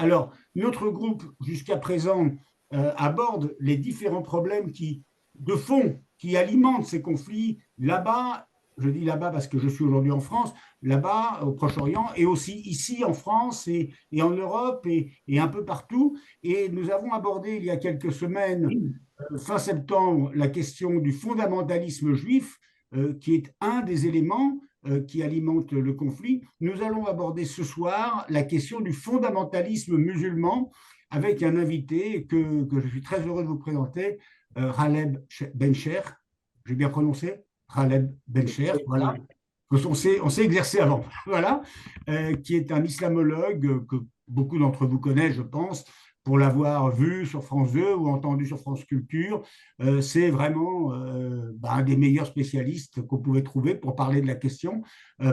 Alors, notre groupe, jusqu'à présent, aborde les différents problèmes de fond qui alimentent ces conflits là-bas. Je dis là-bas parce que je suis aujourd'hui en France, là-bas au Proche-Orient, et aussi ici en France et en Europe et un peu partout. Et nous avons abordé il y a quelques semaines, fin septembre, la question du fondamentalisme juif, qui est un des éléments qui alimente le conflit. Nous allons aborder ce soir la question du fondamentalisme musulman avec un invité que je suis très heureux de vous présenter, Ghaleb Bencher. J'ai bien prononcé? Ghaleb Bencher, voilà. On s'est exercé avant, voilà, qui est un islamologue que beaucoup d'entre vous connaissent, je pense, pour l'avoir vu sur France 2 ou entendu sur France Culture. C'est vraiment un des meilleurs spécialistes qu'on pouvait trouver pour parler de la question,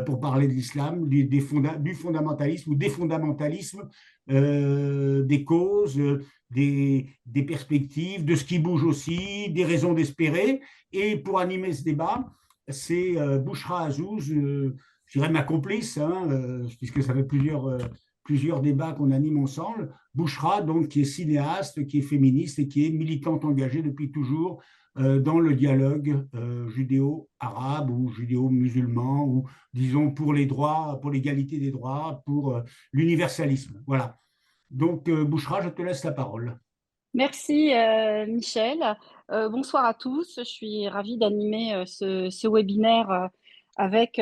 pour parler de l'islam, du fondamentalisme ou des fondamentalismes, des causes, des perspectives, de ce qui bouge aussi, des raisons d'espérer. Et pour animer ce débat, c'est Bouchra Azouz, je dirais ma complice, hein, puisque ça fait plusieurs débats qu'on anime ensemble. Bouchra, donc, qui est cinéaste, qui est féministe et qui est militante engagée depuis toujours dans le dialogue judéo-arabe ou judéo-musulman, ou disons pour les droits, pour l'égalité des droits, pour l'universalisme. Voilà. Donc, Bouchra, je te laisse la parole. Merci Michel. Bonsoir à tous. Je suis ravie d'animer ce webinaire avec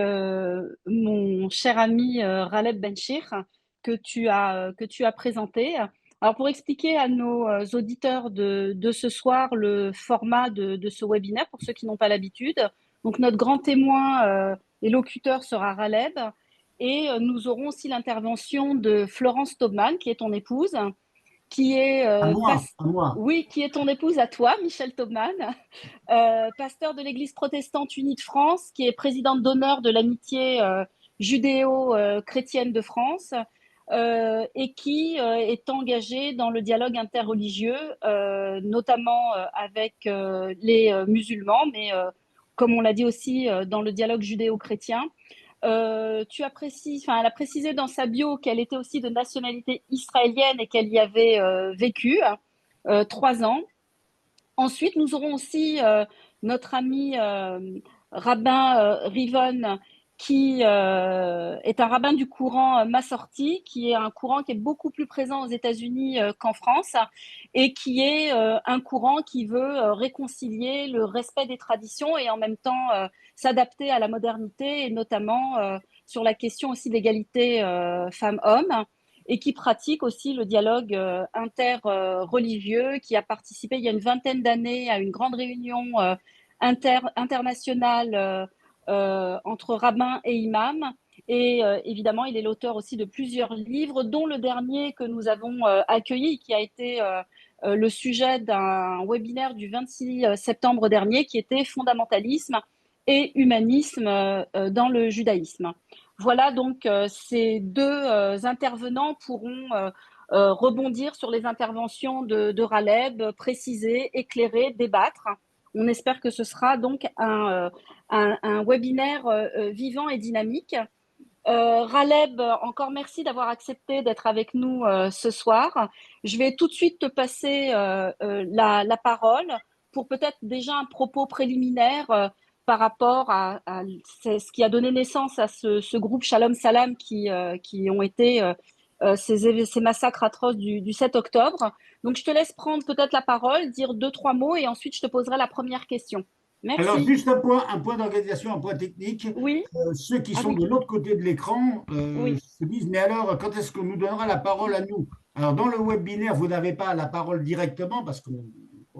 mon cher ami Ghaleb Benchir que tu as présenté. Alors pour expliquer à nos auditeurs de ce soir le format de ce webinaire, pour ceux qui n'ont pas l'habitude, donc notre grand témoin et locuteur sera Ghaleb, et nous aurons aussi l'intervention de Florence Taubman, qui est ton épouse, qui est À moi. oui, qui est ton épouse à toi, Michel Taubman, pasteur de l'Église protestante unie de France, qui est présidente d'honneur de l'amitié judéo-chrétienne de France, et qui est engagée dans le dialogue interreligieux, notamment avec les musulmans, mais comme on l'a dit aussi, dans le dialogue judéo-chrétien. Elle a précisé dans sa bio qu'elle était aussi de nationalité israélienne et qu'elle y avait vécu 3 ans. Ensuite, nous aurons aussi notre ami rabbin Rivon, qui est un rabbin du courant Massorti, qui est un courant qui est beaucoup plus présent aux États-Unis qu'en France, et qui est un courant qui veut réconcilier le respect des traditions et en même temps s'adapter à la modernité, et notamment sur la question aussi d'égalité femmes-hommes, et qui pratique aussi le dialogue interreligieux, qui a participé il y a une vingtaine d'années à une grande réunion internationale entre rabbins et imams. Et évidemment, il est l'auteur aussi de plusieurs livres, dont le dernier que nous avons accueilli, qui a été le sujet d'un webinaire du 26 septembre dernier, qui était Fondamentalisme et humanisme dans le judaïsme. Voilà, donc ces deux intervenants pourront rebondir sur les interventions de Ghaleb, préciser, éclairer, débattre. On espère que ce sera donc un webinaire vivant et dynamique. Ghaleb, encore merci d'avoir accepté d'être avec nous ce soir. Je vais tout de suite te passer la parole pour peut-être déjà un propos préliminaire par rapport à ce qui a donné naissance à ce groupe Shalom Salam qui ont été ces massacres atroces du 7 octobre. Donc, je te laisse prendre peut-être la parole, dire 2, 3 mots et ensuite je te poserai la première question. Alors, Merci. juste un point d'organisation, un point technique. Oui. Ceux qui Ah sont oui, de l'autre côté de l'écran oui. se disent, mais alors, quand est-ce qu'on nous donnera la parole à nous? Alors, dans le webinaire, vous n'avez pas la parole directement parce que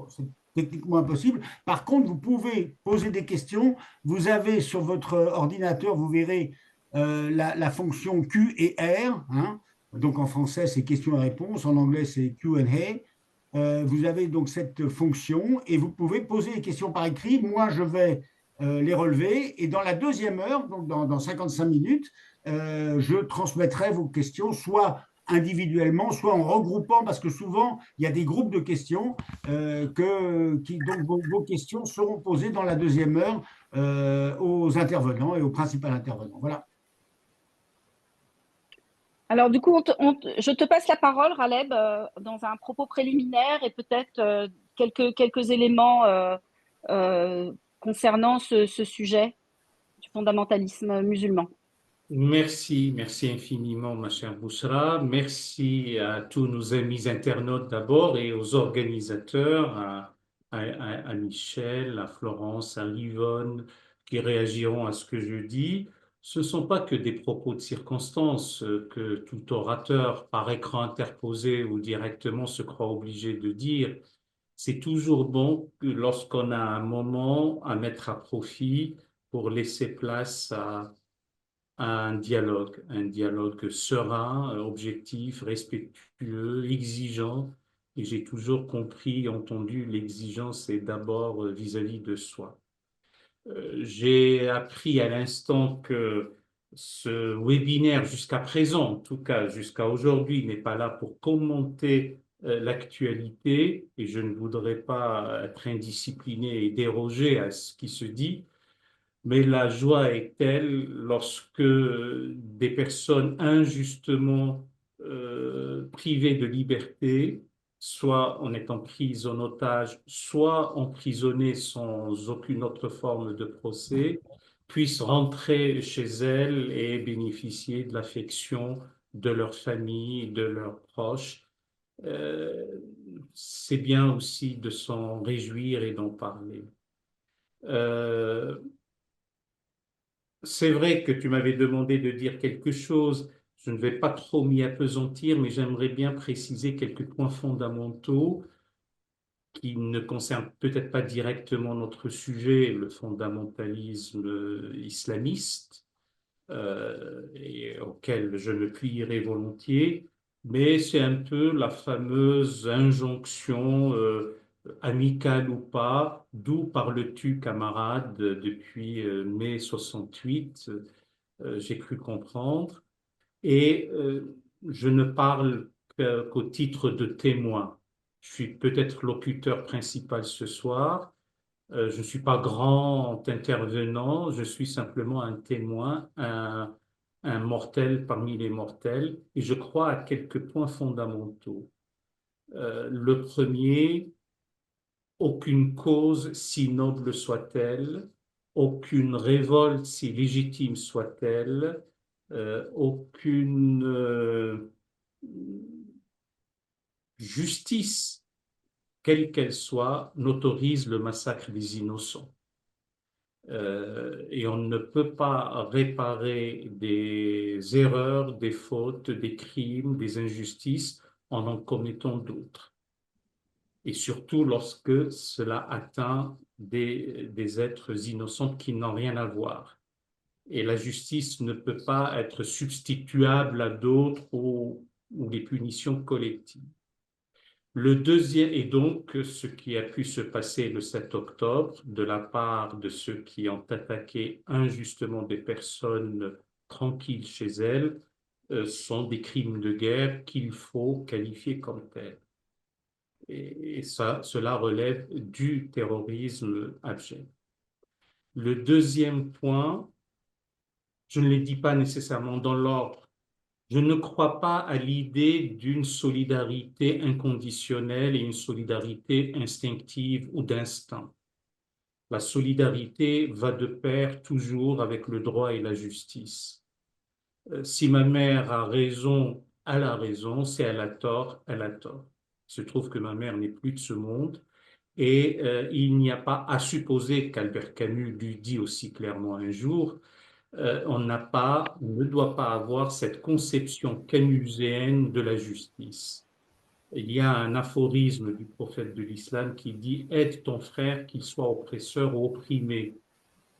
c'est techniquement impossible. Par contre, vous pouvez poser des questions. Vous avez sur votre ordinateur, vous verrez la fonction Q et R, hein. Donc, en français, c'est questions et réponses. En anglais, c'est Q&A. Vous avez donc cette fonction et vous pouvez poser les questions par écrit. Moi, je vais les relever et dans la deuxième heure, donc dans 55 minutes, je transmettrai vos questions soit individuellement, soit en regroupant, parce que souvent, il y a des groupes de questions donc vos questions seront posées dans la deuxième heure aux intervenants et au principal intervenant. Voilà. Alors, du coup, je te passe la parole, Raleb, dans un propos préliminaire et peut-être quelques éléments concernant ce sujet du fondamentalisme musulman. Merci infiniment, ma chère Bouchra. Merci à tous nos amis internautes d'abord et aux organisateurs, à Michel, à Florence, à Yvonne, qui réagiront à ce que je dis. Ce ne sont pas que des propos de circonstance que tout orateur, par écran interposé ou directement, se croit obligé de dire. C'est toujours bon que lorsqu'on a un moment à mettre à profit pour laisser place à un dialogue serein, objectif, respectueux, exigeant. Et j'ai toujours compris, entendu, l'exigence est d'abord vis-à-vis de soi. J'ai appris à l'instant que ce webinaire, jusqu'à présent, en tout cas jusqu'à aujourd'hui, n'est pas là pour commenter l'actualité et je ne voudrais pas être indiscipliné et déroger à ce qui se dit. Mais la joie est telle lorsque des personnes injustement privées de liberté, soit en étant prises en otage, soit emprisonnées sans aucune autre forme de procès, puissent rentrer chez elles et bénéficier de l'affection de leur famille, de leurs proches. Euh, c'est bien aussi de s'en réjouir et d'en parler. Euh, C'est vrai que tu m'avais demandé de dire quelque chose. Je ne vais pas trop m'y appesantir, mais j'aimerais bien préciser quelques points fondamentaux qui ne concernent peut-être pas directement notre sujet, le fondamentalisme islamiste, et auquel je me plierai volontiers, mais c'est un peu la fameuse injonction, amicale ou pas, d'où parles-tu, camarade, depuis mai 68, j'ai cru comprendre. Et je ne parle qu'au titre de témoin. Je suis peut-être locuteur principal ce soir. Je ne suis pas grand intervenant, je suis simplement un témoin, un mortel parmi les mortels, et je crois à quelques points fondamentaux. Le premier, aucune cause, si noble soit-elle, aucune révolte, si légitime soit-elle, aucune justice, quelle qu'elle soit, n'autorise le massacre des innocents. Et on ne peut pas réparer des erreurs, des fautes, des crimes, des injustices en commettant d'autres. Et surtout lorsque cela atteint des êtres innocents qui n'ont rien à voir. Et la justice ne peut pas être substituable à d'autres ou les punitions collectives. Le deuxième est donc ce qui a pu se passer le 7 octobre de la part de ceux qui ont attaqué injustement des personnes tranquilles chez elles, sont des crimes de guerre qu'il faut qualifier comme tels. Et ça, cela relève du terrorisme abject. Le deuxième point, je ne les dis pas nécessairement dans l'ordre. Je ne crois pas à l'idée d'une solidarité inconditionnelle et une solidarité instinctive ou d'instinct. La solidarité va de pair toujours avec le droit et la justice. Si ma mère a raison, elle a raison. Si elle a tort, elle a tort. Il se trouve que ma mère n'est plus de ce monde et il n'y a pas à supposer qu'Albert Camus lui dit aussi clairement un jour, on n'a pas, on ne doit pas avoir cette conception canuséenne de la justice. Il y a un aphorisme du prophète de l'islam qui dit aide ton frère qu'il soit oppresseur ou opprimé.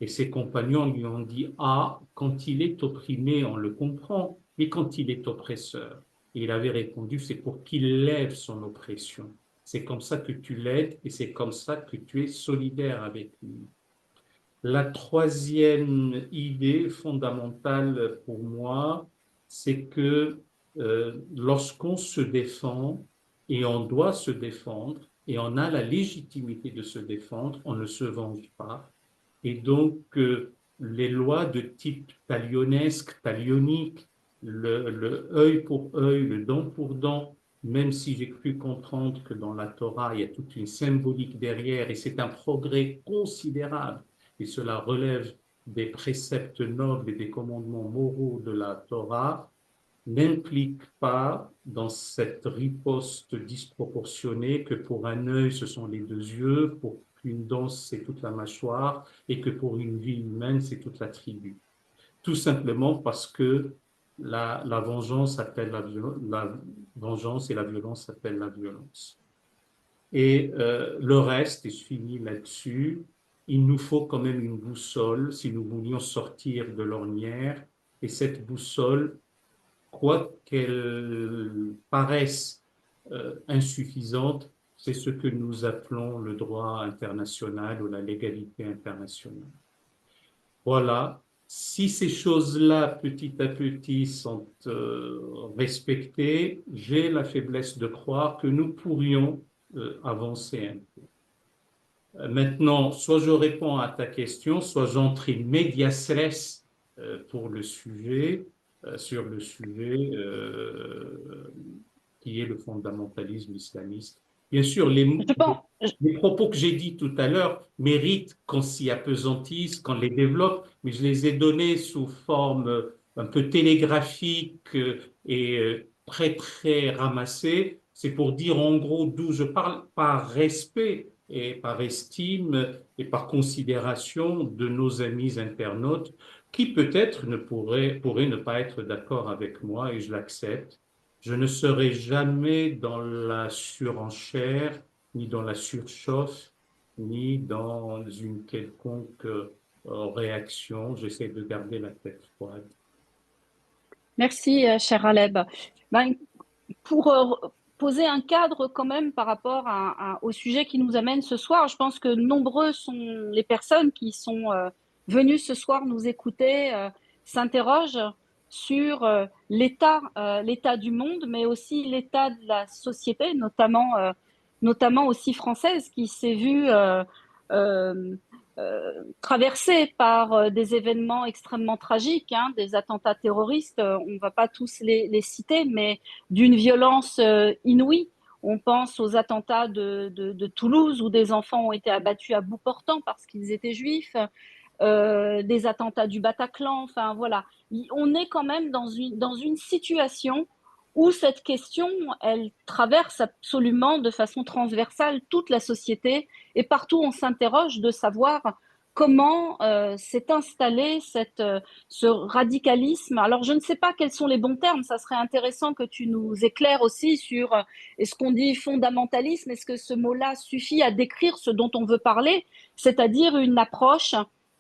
Et ses compagnons lui ont dit ah, quand il est opprimé, on le comprend, mais quand il est oppresseur. Et il avait répondu c'est pour qu'il lève son oppression. C'est comme ça que tu l'aides et c'est comme ça que tu es solidaire avec lui. La troisième idée fondamentale pour moi, c'est que lorsqu'on se défend, et on doit se défendre, et on a la légitimité de se défendre, on ne se venge pas. Et donc, les lois de type talionesque, talionique, le œil pour œil, le dent pour dent, même si j'ai cru comprendre que dans la Torah, il y a toute une symbolique derrière, et c'est un progrès considérable, et cela relève des préceptes nobles et des commandements moraux de la Torah, n'implique pas dans cette riposte disproportionnée que pour un œil, ce sont les deux yeux, pour une dent, c'est toute la mâchoire, et que pour une vie humaine, c'est toute la tribu. Tout simplement parce que la vengeance appelle la vengeance et la violence appellent la violence. Et le reste, et je finis là-dessus, il nous faut quand même une boussole si nous voulions sortir de l'ornière. Et cette boussole, quoi qu'elle paraisse insuffisante, c'est ce que nous appelons le droit international ou la légalité internationale. Voilà. Si ces choses-là, petit à petit, sont respectées, j'ai la faiblesse de croire que nous pourrions avancer un peu. Maintenant, soit je réponds à ta question, soit j'entre in medias res pour le sujet, sur le sujet qui est le fondamentalisme islamiste. Bien sûr, Je pense, les propos que j'ai dit tout à l'heure méritent qu'on s'y appesantisse, qu'on les développe, mais je les ai donnés sous forme un peu télégraphique et très, très ramassée. C'est pour dire en gros d'où je parle par respect et par estime et par considération de nos amis internautes qui peut-être pourraient ne pas être d'accord avec moi et je l'accepte. Je ne serai jamais dans la surenchère, ni dans la surchauffe, ni dans une quelconque réaction. J'essaie de garder la tête froide. merci, cher Aleb. Ben, pour poser un cadre quand même par rapport au sujet qui nous amène ce soir, je pense que nombreux sont les personnes qui sont venues ce soir nous écouter, s'interrogent sur l'état du monde, mais aussi l'état de la société, notamment aussi française, qui s'est vue euh, traversée par des événements extrêmement tragiques, hein, des attentats terroristes. On ne va pas tous les citer, mais d'une violence inouïe. On pense aux attentats de Toulouse où des enfants ont été abattus à bout portant parce qu'ils étaient juifs, des attentats du Bataclan. Enfin voilà, on est quand même dans une situation où cette question, elle traverse absolument de façon transversale toute la société et partout on s'interroge de savoir comment s'est installé ce radicalisme. Alors je ne sais pas quels sont les bons termes, ça serait intéressant que tu nous éclaires aussi sur est-ce qu'on dit fondamentalisme, est-ce que ce mot-là suffit à décrire ce dont on veut parler, c'est-à-dire une approche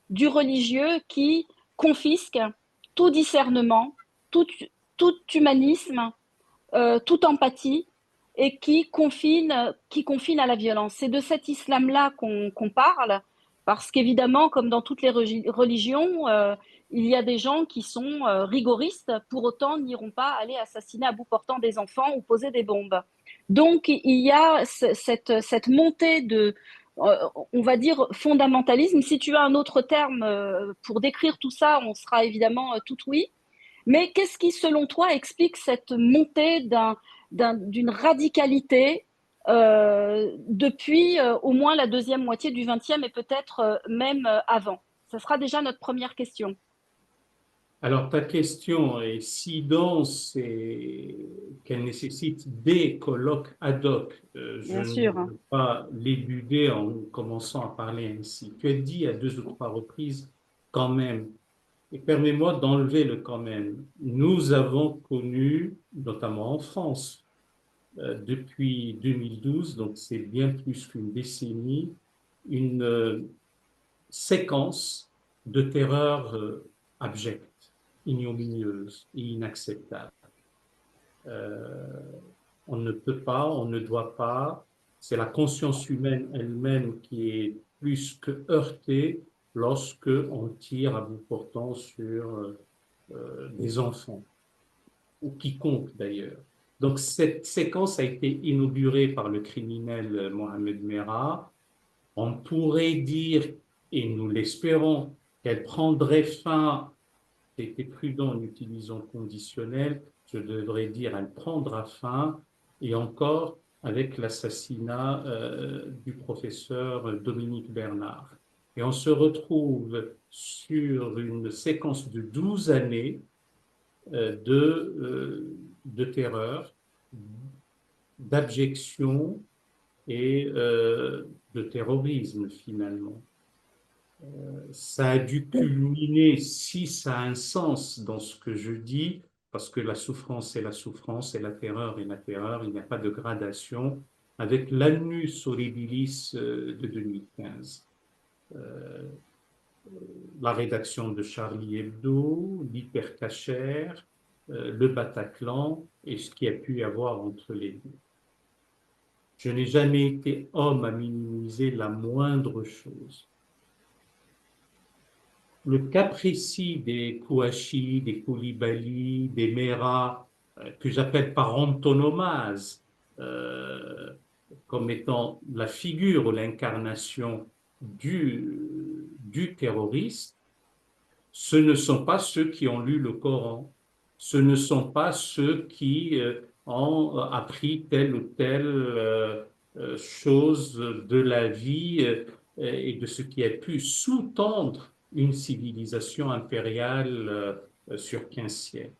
du religieux qui confisque tout discernement, tout, tout humanisme, toute empathie et qui confine à la violence. C'est de cet islam-là qu'on parle, parce qu'évidemment, comme dans toutes les religions, il y a des gens qui sont rigoristes, pour autant n'iront pas aller assassiner à bout portant des enfants ou poser des bombes. Donc il y a cette montée de, on va dire, fondamentalisme. Si tu as un autre terme pour décrire tout ça, on sera évidemment tout oui. Mais qu'est-ce qui, selon toi, explique cette montée d'une radicalité depuis au moins la deuxième moitié du XXe et peut-être même avant? Ça sera déjà notre première question. Alors, ta question est si dense et qu'elle nécessite des colloques ad hoc. Je Bien ne sûr. veux pas l'éluder en commençant à parler ainsi. Tu as dit à deux ou trois reprises quand même. Et permets-moi d'enlever le quand même. Nous avons connu, notamment en France, depuis 2012, donc c'est bien plus qu'une décennie, une séquence de terreur abjecte, ignominieuse et inacceptable. Euh, on ne peut pas, on ne doit pas, c'est la conscience humaine elle-même qui est plus que heurtée lorsque on tire à bout portant sur des enfants, ou quiconque d'ailleurs. Donc cette séquence a été inaugurée par le criminel Mohamed Merah. On pourrait dire, et nous l'espérons, qu'elle prendrait fin j'ai été prudent en utilisant le conditionnel, je devrais dire elle prendra fin, et encore avec l'assassinat du professeur Dominique Bernard. Et on se retrouve sur une séquence de 12 années de terreur, d'abjection et de terrorisme finalement. Ça a dû culminer, si ça a un sens dans ce que je dis, parce que la souffrance est la souffrance et la terreur est la terreur, il n'y a pas de gradation, avec l'annus horribilis de 2015. La rédaction de Charlie Hebdo, l'hypercachère, le Bataclan et ce qu'il y a pu y avoir entre les deux. Je n'ai jamais été homme à minimiser la moindre chose. Le cas précis des Kouachi, des Koulibaly, des Mera, que j'appelle par antonomase, comme étant la figure ou l'incarnation du terroriste, ce ne sont pas ceux qui ont lu le Coran, ce ne sont pas ceux qui ont appris telle ou telle chose de la vie et de ce qui a pu sous-tendre une civilisation impériale sur 15 siècles.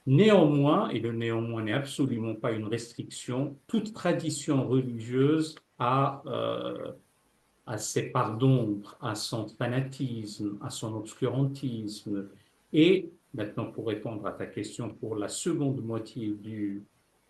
Néanmoins, et le néanmoins n'est absolument pas une restriction, toute tradition religieuse a ses parts d'ombre, à son fanatisme, à son obscurantisme. Et maintenant, pour répondre à ta question, pour la seconde moitié du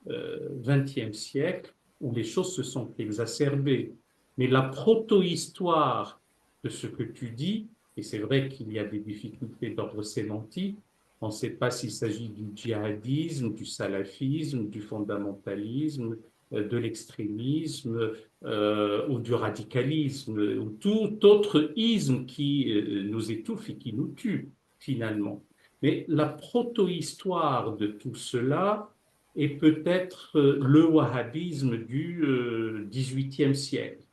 XXe siècle, où les choses se sont exacerbées. Mais la proto-histoire de ce que tu dis, et c'est vrai qu'il y a des difficultés d'ordre sémantique, on ne sait pas s'il s'agit du djihadisme, du salafisme, du fondamentalisme, de l'extrémisme ou du radicalisme, ou tout autre isme qui nous étouffe et qui nous tue, finalement. Mais la proto-histoire de tout cela est peut-être le wahhabisme du XVIIIe siècle.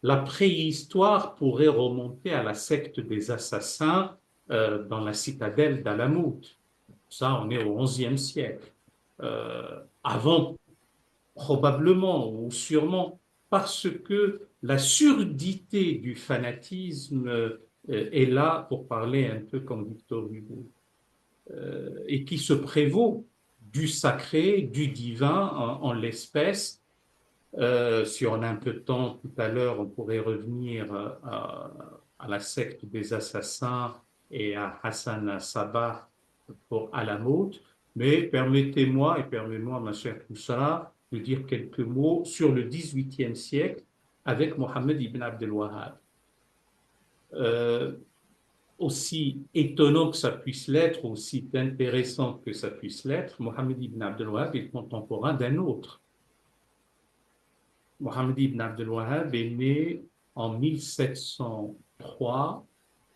La préhistoire pourrait remonter à la secte des assassins dans la citadelle d'Alamout. Ça, on est au XIe siècle. Avant, probablement ou sûrement, parce que la surdité du fanatisme est là, pour parler un peu comme Victor Hugo, et qui se prévaut du sacré, du divin en l'espèce. Si on a un peu de temps tout à l'heure, on pourrait revenir à la secte des assassins et à Hassan Sabah pour Alamout. Mais permettez-moi, et permettez-moi, ma chère Toussara, de dire quelques mots sur le XVIIIe siècle avec Mohammed ibn Abdel Wahhab. Aussi étonnant que ça puisse l'être, aussi intéressant que ça puisse l'être, Mohammed ibn Abdel Wahhab est contemporain d'un autre. Mohammed ibn Abdel Wahhab est né en 1703,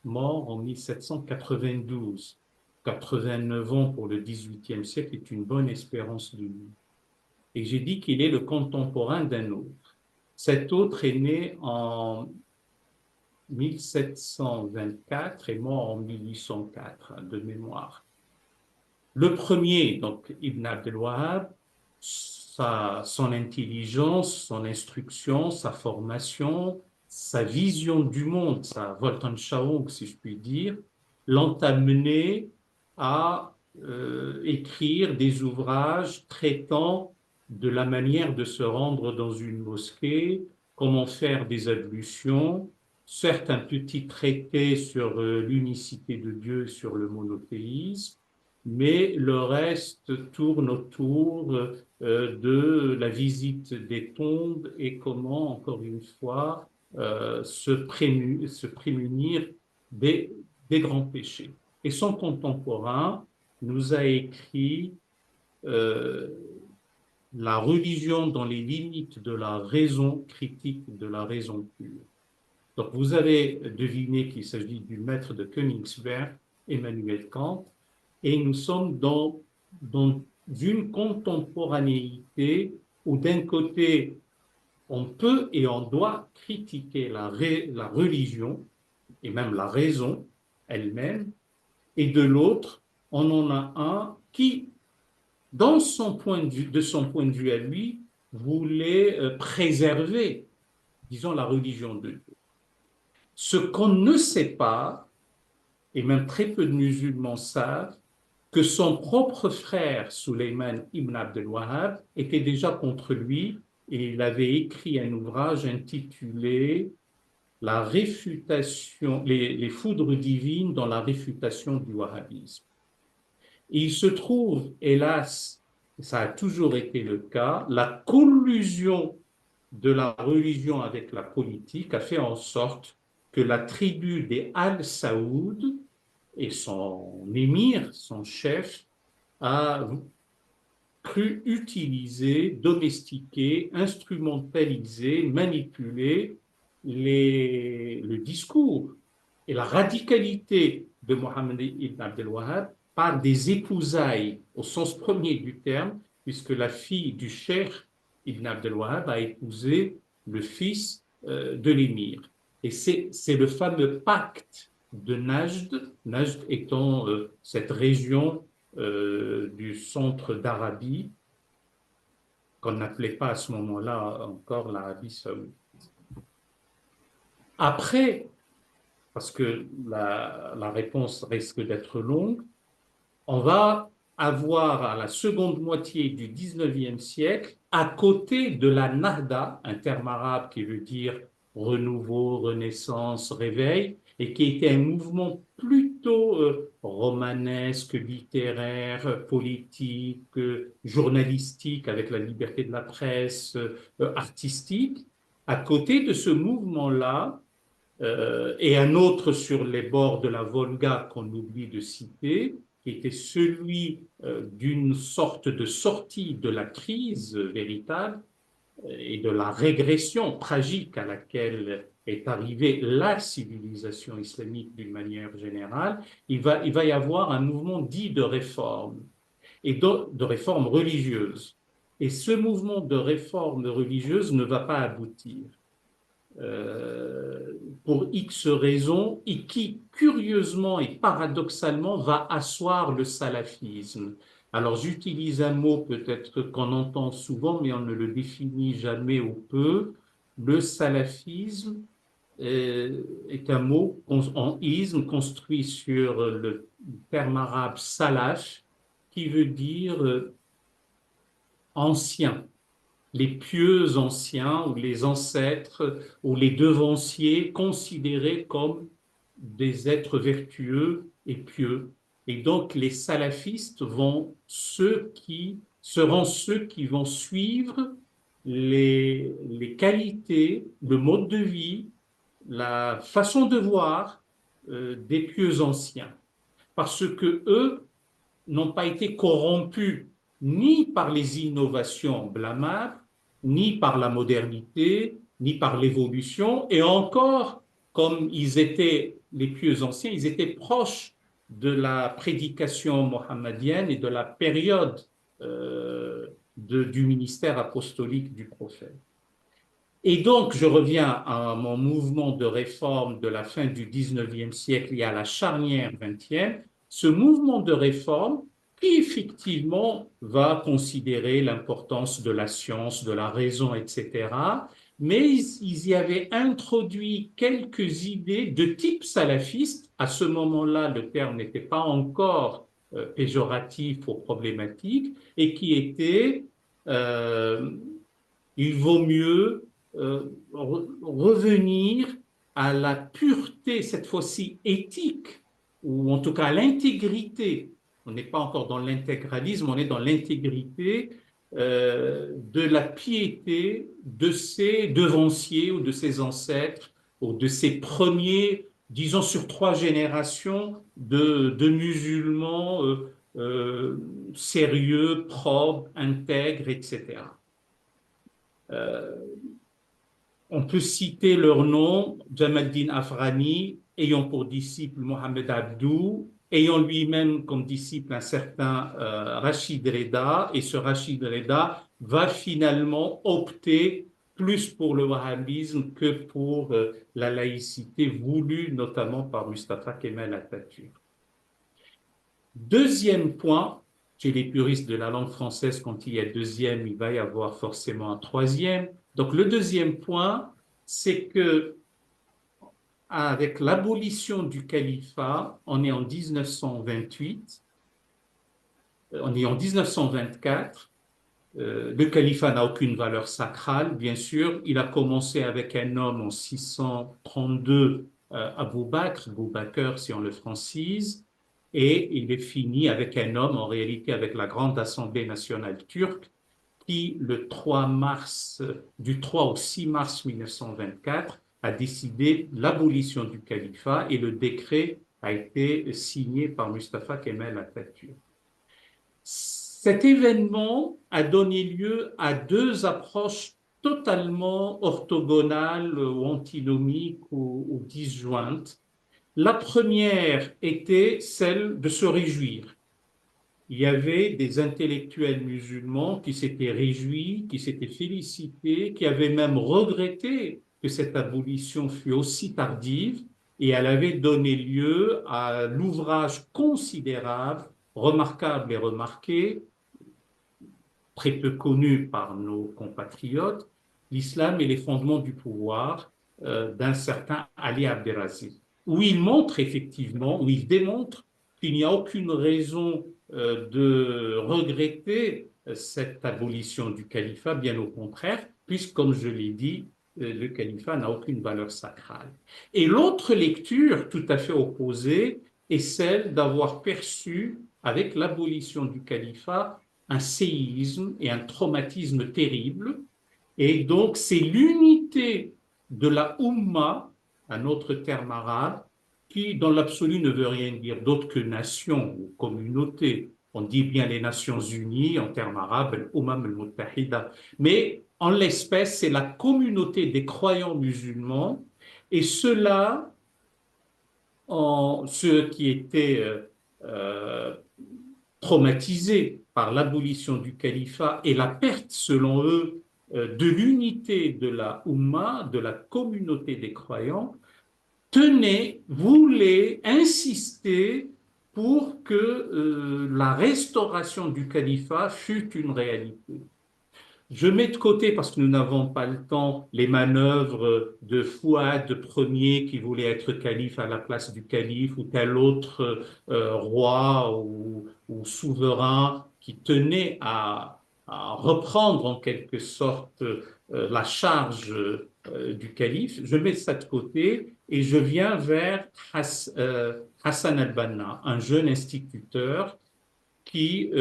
mort en 1792. 89 ans pour le XVIIIe siècle est une bonne espérance de vie. Et j'ai dit qu'il est le contemporain d'un autre. Cet autre est né en 1724 et mort en 1804, de mémoire. Le premier, donc Ibn Abdel Wahhab, son intelligence, son instruction, sa formation, sa vision du monde, sa Weltanschauung, si je puis dire, l'ont amené à écrire des ouvrages traitant de la manière de se rendre dans une mosquée, comment faire des ablutions, certes un petit traité sur l'unicité de Dieu, sur le monothéisme, mais le reste tourne autour de la visite des tombes et comment, encore une fois, se prémunir des grands péchés. Et son contemporain nous a écrit la religion dans les limites de la raison critique, de la raison pure. Donc vous avez deviné qu'il s'agit du maître de Königsberg, Emmanuel Kant, et nous sommes dans une contemporanéité où d'un côté, on peut et on doit critiquer la religion et même la raison elle-même, et de l'autre, on en a un qui, de son point de vue à lui, voulait préserver, disons, la religion de Dieu. Ce qu'on ne sait pas, et même très peu de musulmans savent, que son propre frère, Sulayman ibn Abdel Wahhab, était déjà contre lui et il avait écrit un ouvrage intitulé La réfutation, les foudres divines dans la réfutation du wahhabisme. Et il se trouve, hélas, ça a toujours été le cas, la collusion de la religion avec la politique a fait en sorte que la tribu des Al-Saoud et son émir, son chef, a cru utiliser, domestiquer, instrumentaliser, manipuler le discours et la radicalité de Mohammed ibn Abdel Wahhab par des épousailles au sens premier du terme, puisque la fille du cheikh ibn Abdel Wahhab a épousé le fils de l'émir. Et c'est le fameux pacte de Najd, Najd étant cette région du centre d'Arabie, qu'on n'appelait pas à ce moment-là encore l'Arabie saoudite. Après, parce que la réponse risque d'être longue, on va avoir à la seconde moitié du 19e siècle, à côté de la Nahda, un terme arabe qui veut dire renouveau, renaissance, réveil, et qui était un mouvement plutôt romanesque, littéraire, politique, journalistique, avec la liberté de la presse, artistique. À côté de ce mouvement-là, et un autre sur les bords de la Volga qu'on oublie de citer, qui était celui d'une sorte de sortie de la crise véritable et de la régression tragique à laquelle est arrivée la civilisation islamique d'une manière générale. Il va y avoir un mouvement dit de réforme, et de réforme religieuse. Et ce mouvement de réforme religieuse ne va pas aboutir. Pour X raisons, et qui, curieusement et paradoxalement, va asseoir le salafisme. Alors, j'utilise un mot peut-être qu'on entend souvent, mais on ne le définit jamais ou peu. Le salafisme est un mot en isme construit sur le terme arabe salaf, qui veut dire ancien, les pieux anciens ou les ancêtres ou les devanciers considérés comme des êtres vertueux et pieux. Et donc les salafistes seront ceux qui vont suivre les qualités, le mode de vie, la façon de voir des pieux anciens. Parce que eux n'ont pas été corrompus ni par les innovations blâmables, ni par la modernité, ni par l'évolution, et encore, comme ils étaient les pieux anciens, ils étaient proches de la prédication mohammedienne et de la période du ministère apostolique du prophète. Et donc, je reviens à mon mouvement de réforme de la fin du 19e siècle et à la charnière 20e, ce mouvement de réforme qui effectivement va considérer l'importance de la science, de la raison, etc. Mais ils y avaient introduit quelques idées de type salafiste. À ce moment-là, le terme n'était pas encore péjoratif ou problématique, et qui était il vaut mieux revenir à la pureté, cette fois-ci éthique, ou en tout cas à l'intégrité. On n'est pas encore dans l'intégralisme, on est dans l'intégrité de la piété de ses devanciers ou de ses ancêtres ou de ses premiers, disons sur 3 générations de musulmans sérieux, propres, intègres, etc. On peut citer leur nom, Jamaldin Afrani, ayant pour disciple Mohamed Abdou, ayant lui-même comme disciple un certain Rachid Reda, et ce Rachid Reda va finalement opter plus pour le wahhabisme que pour la laïcité voulue notamment par Mustafa Kemal Atatürk. Deuxième point, chez les puristes de la langue française, quand il y a deuxième, il va y avoir forcément un troisième. Donc le deuxième point, c'est que avec l'abolition du califat, on est en 1928, on est en 1924. Le califat n'a aucune valeur sacrale, bien sûr. Il a commencé avec un homme en 632, Abou Bakr, Boubacar si on le francise, et il est fini avec un homme, en réalité avec la Grande Assemblée nationale turque, qui le 3 mars, du 3 au 6 mars 1924, a décidé l'abolition du califat et le décret a été signé par Mustafa Kemal Atatürk. Cet événement a donné lieu à deux approches totalement orthogonales ou antinomiques ou disjointes. La première était celle de se réjouir. Il y avait des intellectuels musulmans qui s'étaient réjouis, qui s'étaient félicités, qui avaient même regretté que cette abolition fût aussi tardive, et elle avait donné lieu à l'ouvrage considérable, remarquable et remarqué, très peu connu par nos compatriotes, L'islam et les fondements du pouvoir d'un certain Ali Abdelaziz, où il montre effectivement, où il démontre qu'il n'y a aucune raison de regretter cette abolition du califat, bien au contraire, puisque, comme je l'ai dit, le califat n'a aucune valeur sacrale. Et l'autre lecture, tout à fait opposée, est celle d'avoir perçu, avec l'abolition du califat, un séisme et un traumatisme terrible. Et donc, c'est l'unité de la Ummah, un autre terme arabe, qui, dans l'absolu, ne veut rien dire d'autre que nation ou communauté. On dit bien les Nations Unies en termes arabes, l'Ummah al-Muttahida. Mais en l'espèce, c'est la communauté des croyants musulmans, et ceux-là, ceux qui étaient traumatisés par l'abolition du califat et la perte, selon eux, de l'unité de la Ummah, de la communauté des croyants, tenaient, voulaient insister pour que la restauration du califat fût une réalité. Je mets de côté, parce que nous n'avons pas le temps, les manœuvres de Fouad Ier qui voulait être calife à la place du calife, ou tel autre roi ou souverain qui tenait à reprendre en quelque sorte la charge du calife. Je mets ça de côté et je viens vers Hassan al-Banna, un jeune instituteur qui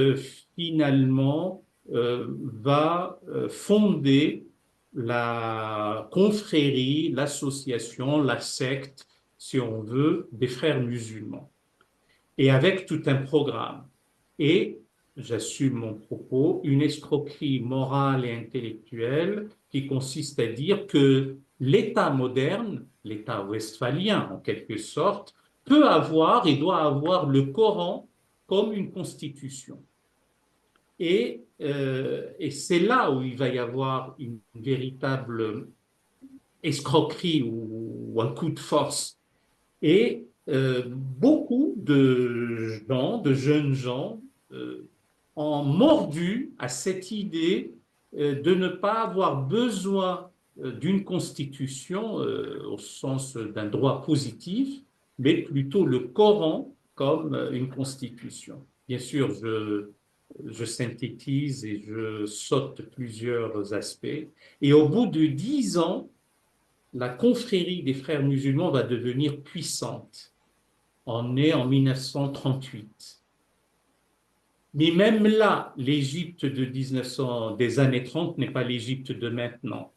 finalement va fonder la confrérie, l'association, la secte, si on veut, des frères musulmans, et avec tout un programme. Et, j'assume mon propos, une escroquerie morale et intellectuelle qui consiste à dire que l'État moderne, l'État westphalien en quelque sorte, peut avoir et doit avoir le Coran comme une constitution. Et c'est là où il va y avoir une véritable escroquerie ou un coup de force. Et beaucoup de gens, de jeunes gens, ont mordu à cette idée de ne pas avoir besoin d'une constitution au sens d'un droit positif, mais plutôt le Coran comme une constitution. Bien sûr, je synthétise et je saute plusieurs aspects. Et au bout de 10 ans, la confrérie des frères musulmans va devenir puissante. On est en 1938. Mais même là, l'Égypte de 1900, des années 30 n'est pas l'Égypte de maintenant.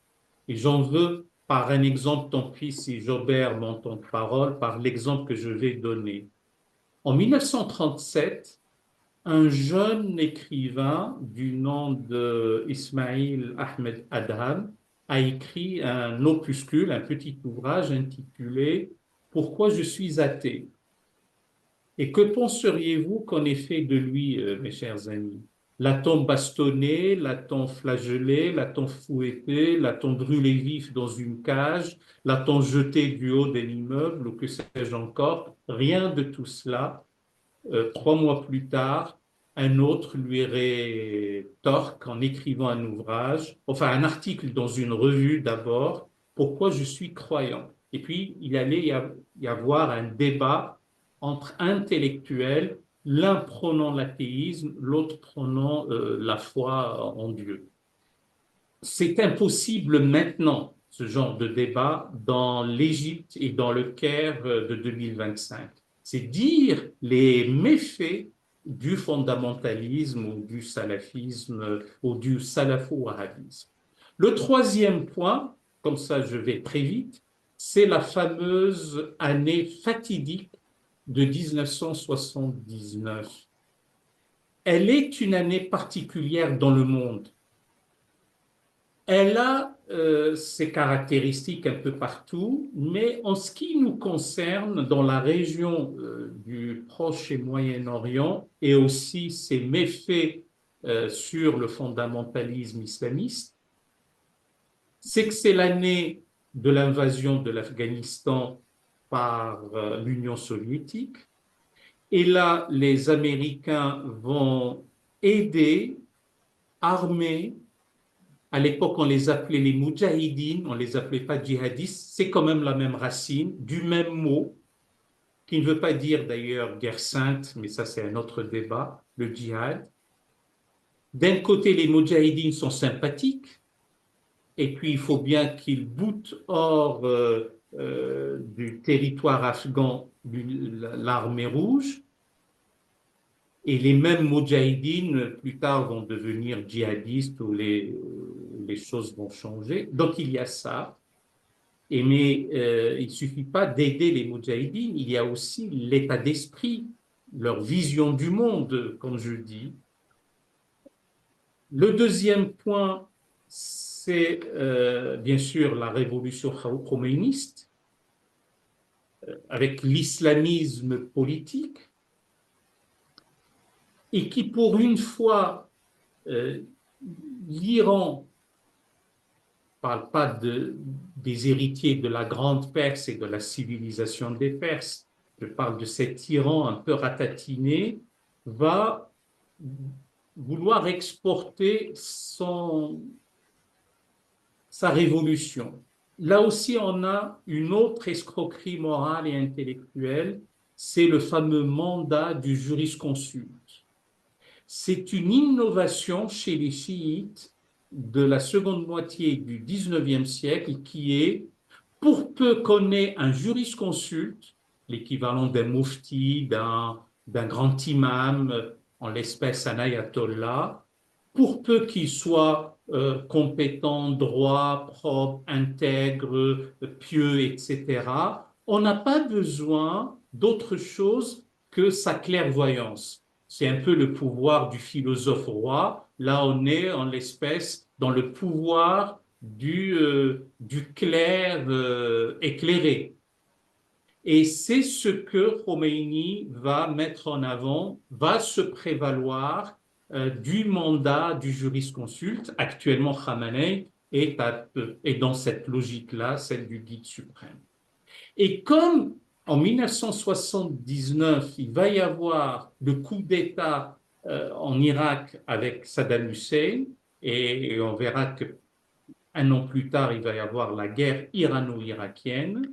Et j'en veux, par un exemple, tant pis si Jobert m'entend de parole, par l'exemple que je vais donner. En 1937, un jeune écrivain du nom d'Ismail Ahmed Adham a écrit un opuscule, un petit ouvrage intitulé « Pourquoi je suis athée ?» Et que penseriez-vous qu'on ait fait de lui, mes chers amis? L'a-t-on bastonné, l'a-t-on flagellé, l'a-t-on fouetté, l'a-t-on brûlé vif dans une cage, l'a-t-on jeté du haut d'un immeuble ou que sais-je encore? Rien de tout cela. 3 mois plus tard, un autre lui rétorque en écrivant un ouvrage, enfin un article dans une revue d'abord, pourquoi je suis croyant. Et puis, il allait y avoir un débat entre intellectuels, l'un prônant l'athéisme, l'autre prônant la foi en Dieu. C'est impossible maintenant, ce genre de débat, dans l'Égypte et dans le Caire de 2025. C'est dire les méfaits du fondamentalisme ou du salafisme ou du salafo-wahhabisme. Le troisième point, comme ça je vais très vite, c'est la fameuse année fatidique de 1979. Elle est une année particulière dans le monde. Elle a ses caractéristiques un peu partout, mais en ce qui nous concerne, dans la région du Proche et Moyen-Orient, et aussi ses méfaits sur le fondamentalisme islamiste, c'est que c'est l'année de l'invasion de l'Afghanistan par l'Union soviétique. Et là, les Américains vont aider, armer. À l'époque, on les appelait les moudjahidines, on ne les appelait pas djihadistes. C'est quand même la même racine, du même mot, qui ne veut pas dire d'ailleurs guerre sainte, mais ça c'est un autre débat, le djihad. D'un côté, les moudjahidines sont sympathiques, et puis il faut bien qu'ils boutent hors du territoire afghan l'armée rouge. Et les mêmes moudjahidines, plus tard, vont devenir djihadistes où les choses vont changer. Donc, il y a ça. Mais il ne suffit pas d'aider les moudjahidines, il y a aussi l'état d'esprit, leur vision du monde, comme je dis. Le deuxième point, c'est bien sûr la révolution khomeiniste, avec l'islamisme politique, et qui, pour une fois, l'Iran ne parle pas des héritiers de la Grande Perse et de la civilisation des Perses, je parle de cet Iran un peu ratatiné, va vouloir exporter sa révolution. Là aussi, on a une autre escroquerie morale et intellectuelle, c'est le fameux mandat du jurisconsulte. C'est une innovation chez les chiites de la seconde moitié du 19e siècle qui est, pour peu qu'on ait un jurisconsulte, l'équivalent d'un mufti, d'un grand imam, en l'espèce un ayatollah, pour peu qu'il soit compétent, droit, propre, intègre, pieux, etc., on n'a pas besoin d'autre chose que sa clairvoyance. C'est un peu le pouvoir du philosophe roi. Là, on est en l'espèce dans le pouvoir du clerc éclairé. Et c'est ce que Khomeini va mettre en avant, va se prévaloir du mandat du jurisconsulte. Actuellement, Khamenei est dans cette logique-là, celle du guide suprême. Et comme en 1979, il va y avoir le coup d'État en Irak avec Saddam Hussein, et on verra qu'un an plus tard, il va y avoir la guerre irano-irakienne,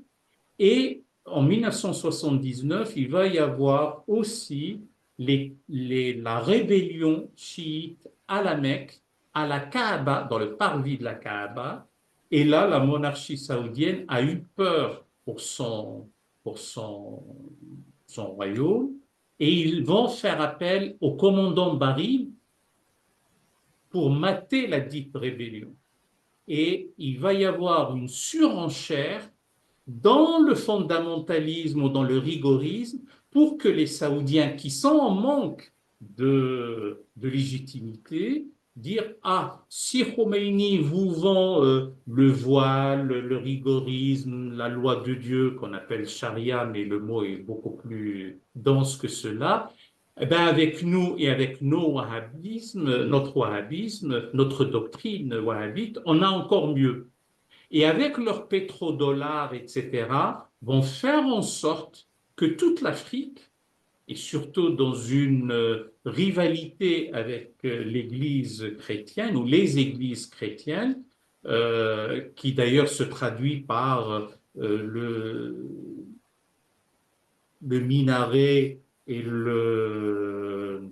et en 1979, il va y avoir aussi la rébellion chiite à la Mecque, à la Kaaba, dans le parvis de la Kaaba, et là, la monarchie saoudienne a eu peur pour son royaume, et ils vont faire appel au commandant Barry pour mater la dite rébellion. Et il va y avoir une surenchère dans le fondamentalisme ou dans le rigorisme pour que les Saoudiens qui sont en manque de légitimité dire « Ah, si Khomeini vous vend le voile, le rigorisme, la loi de Dieu qu'on appelle charia, mais le mot est beaucoup plus dense que cela, eh bien avec nous et avec notre wahhabisme, notre doctrine wahhabite, on a encore mieux. » Et avec leurs pétrodollars, etc., vont faire en sorte que toute l'Afrique et surtout dans une rivalité avec l'Église chrétienne ou les églises chrétiennes, qui d'ailleurs se traduit par le minaret et le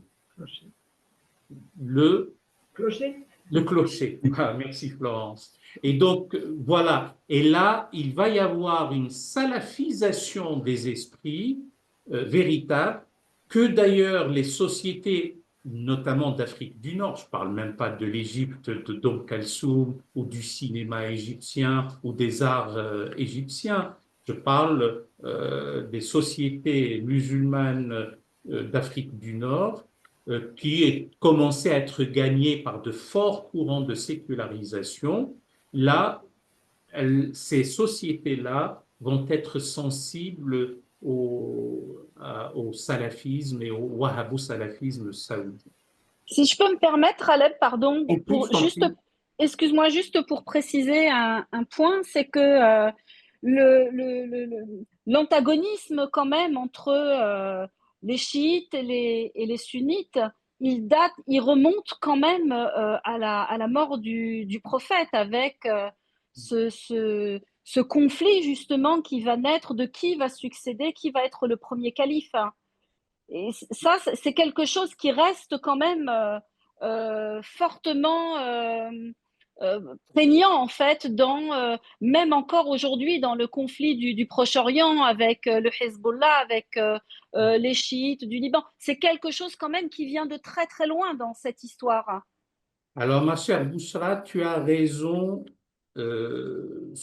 Clocher. le clocher. Ah, merci Florence. Et donc, voilà. Et là, il va y avoir une salafisation des esprits véritable, que d'ailleurs les sociétés, notamment d'Afrique du Nord, je ne parle même pas de l'Égypte, de Dom Kalsoum, ou du cinéma égyptien, ou des arts égyptiens, je parle des sociétés musulmanes d'Afrique du Nord, qui commençait à être gagné par de forts courants de sécularisation, là, ces sociétés-là vont être sensibles au salafisme et au wahhabou-salafisme saoudien. Si je peux me permettre, Aleb, pardon, En plus, excuse-moi, juste pour préciser un point, c'est que l'antagonisme quand même entre les chiites et les sunnites, il remonte quand même à la mort du prophète, avec ce conflit justement qui va naître de qui va succéder, qui va être le premier calife. Et ça, c'est quelque chose qui reste quand même fortement prégnant, en fait, même encore aujourd'hui, dans le conflit du Proche-Orient avec le Hezbollah, avec les chiites du Liban. C'est quelque chose quand même qui vient de très très loin dans cette histoire. alors, ma chère Bouchra, tu as raison. euh,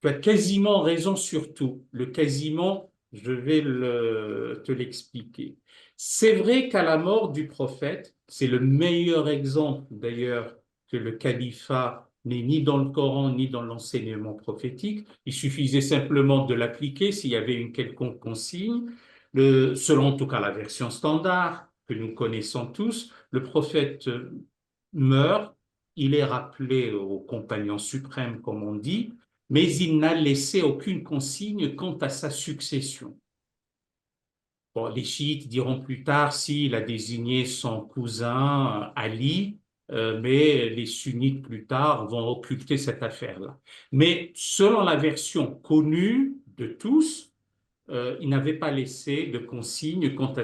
Tu as quasiment raison sur tout. Le quasiment, je vais te l'expliquer. C'est vrai qu'à la mort du prophète, c'est le meilleur exemple d'ailleurs que le califat n'est ni dans le Coran ni dans l'enseignement prophétique. Il suffisait simplement de l'appliquer s'il y avait une quelconque consigne. Selon en tout cas la version standard que nous connaissons tous, le prophète meurt, il est rappelé au compagnon suprême, comme on dit, mais il n'a laissé aucune consigne quant à sa succession. Bon, les chiites diront plus tard s'il a désigné son cousin Ali, mais les sunnites plus tard vont occulter cette affaire-là. Mais selon la version connue de tous, il n'avait pas laissé de consigne quant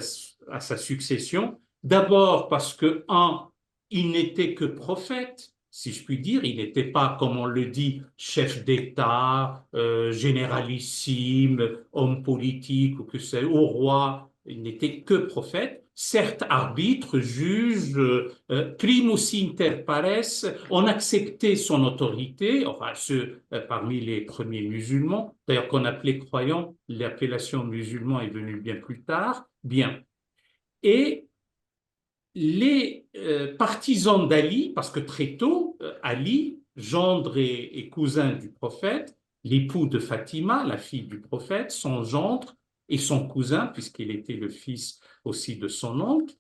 à sa succession. D'abord parce que, un, il n'était que prophète, si je puis dire, il n'était pas, comme on le dit, chef d'État, généralissime, homme politique ou que c'est, au roi, il n'était que prophète. Certes, arbitre, juge, primus inter pares, on acceptait son autorité, enfin ceux parmi les premiers musulmans, d'ailleurs qu'on appelait croyants, l'appellation musulman est venue bien plus tard, bien. Et les partisans d'Ali, parce que très tôt, Ali, gendre et cousin du prophète, l'époux de Fatima, la fille du prophète, son gendre et son cousin, puisqu'il était le fils aussi de son oncle,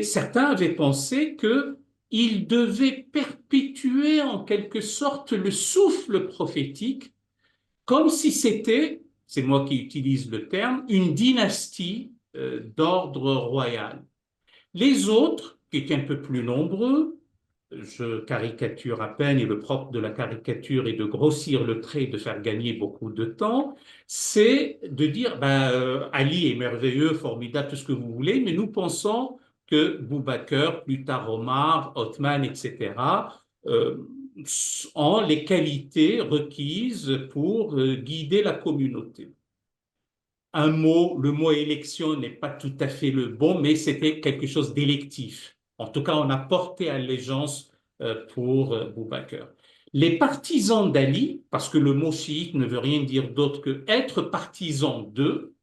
certains avaient pensé qu'il devait perpétuer en quelque sorte le souffle prophétique, comme si c'était, c'est moi qui utilise le terme, une dynastie d'ordre royal. Les autres, qui étaient un peu plus nombreux, je caricature à peine, et le propre de la caricature est de grossir le trait, de faire gagner beaucoup de temps, c'est de dire, Ali est merveilleux, formidable, tout ce que vous voulez, mais nous pensons que Boubacar, plus tard Omar, Othman, etc., ont les qualités requises pour guider la communauté. Le mot élection n'est pas tout à fait le bon, mais c'était quelque chose d'électif. En tout cas, on a porté allégeance pour Boubacar. Les partisans d'Ali, parce que le mot chiite ne veut rien dire d'autre que être partisan d'eux.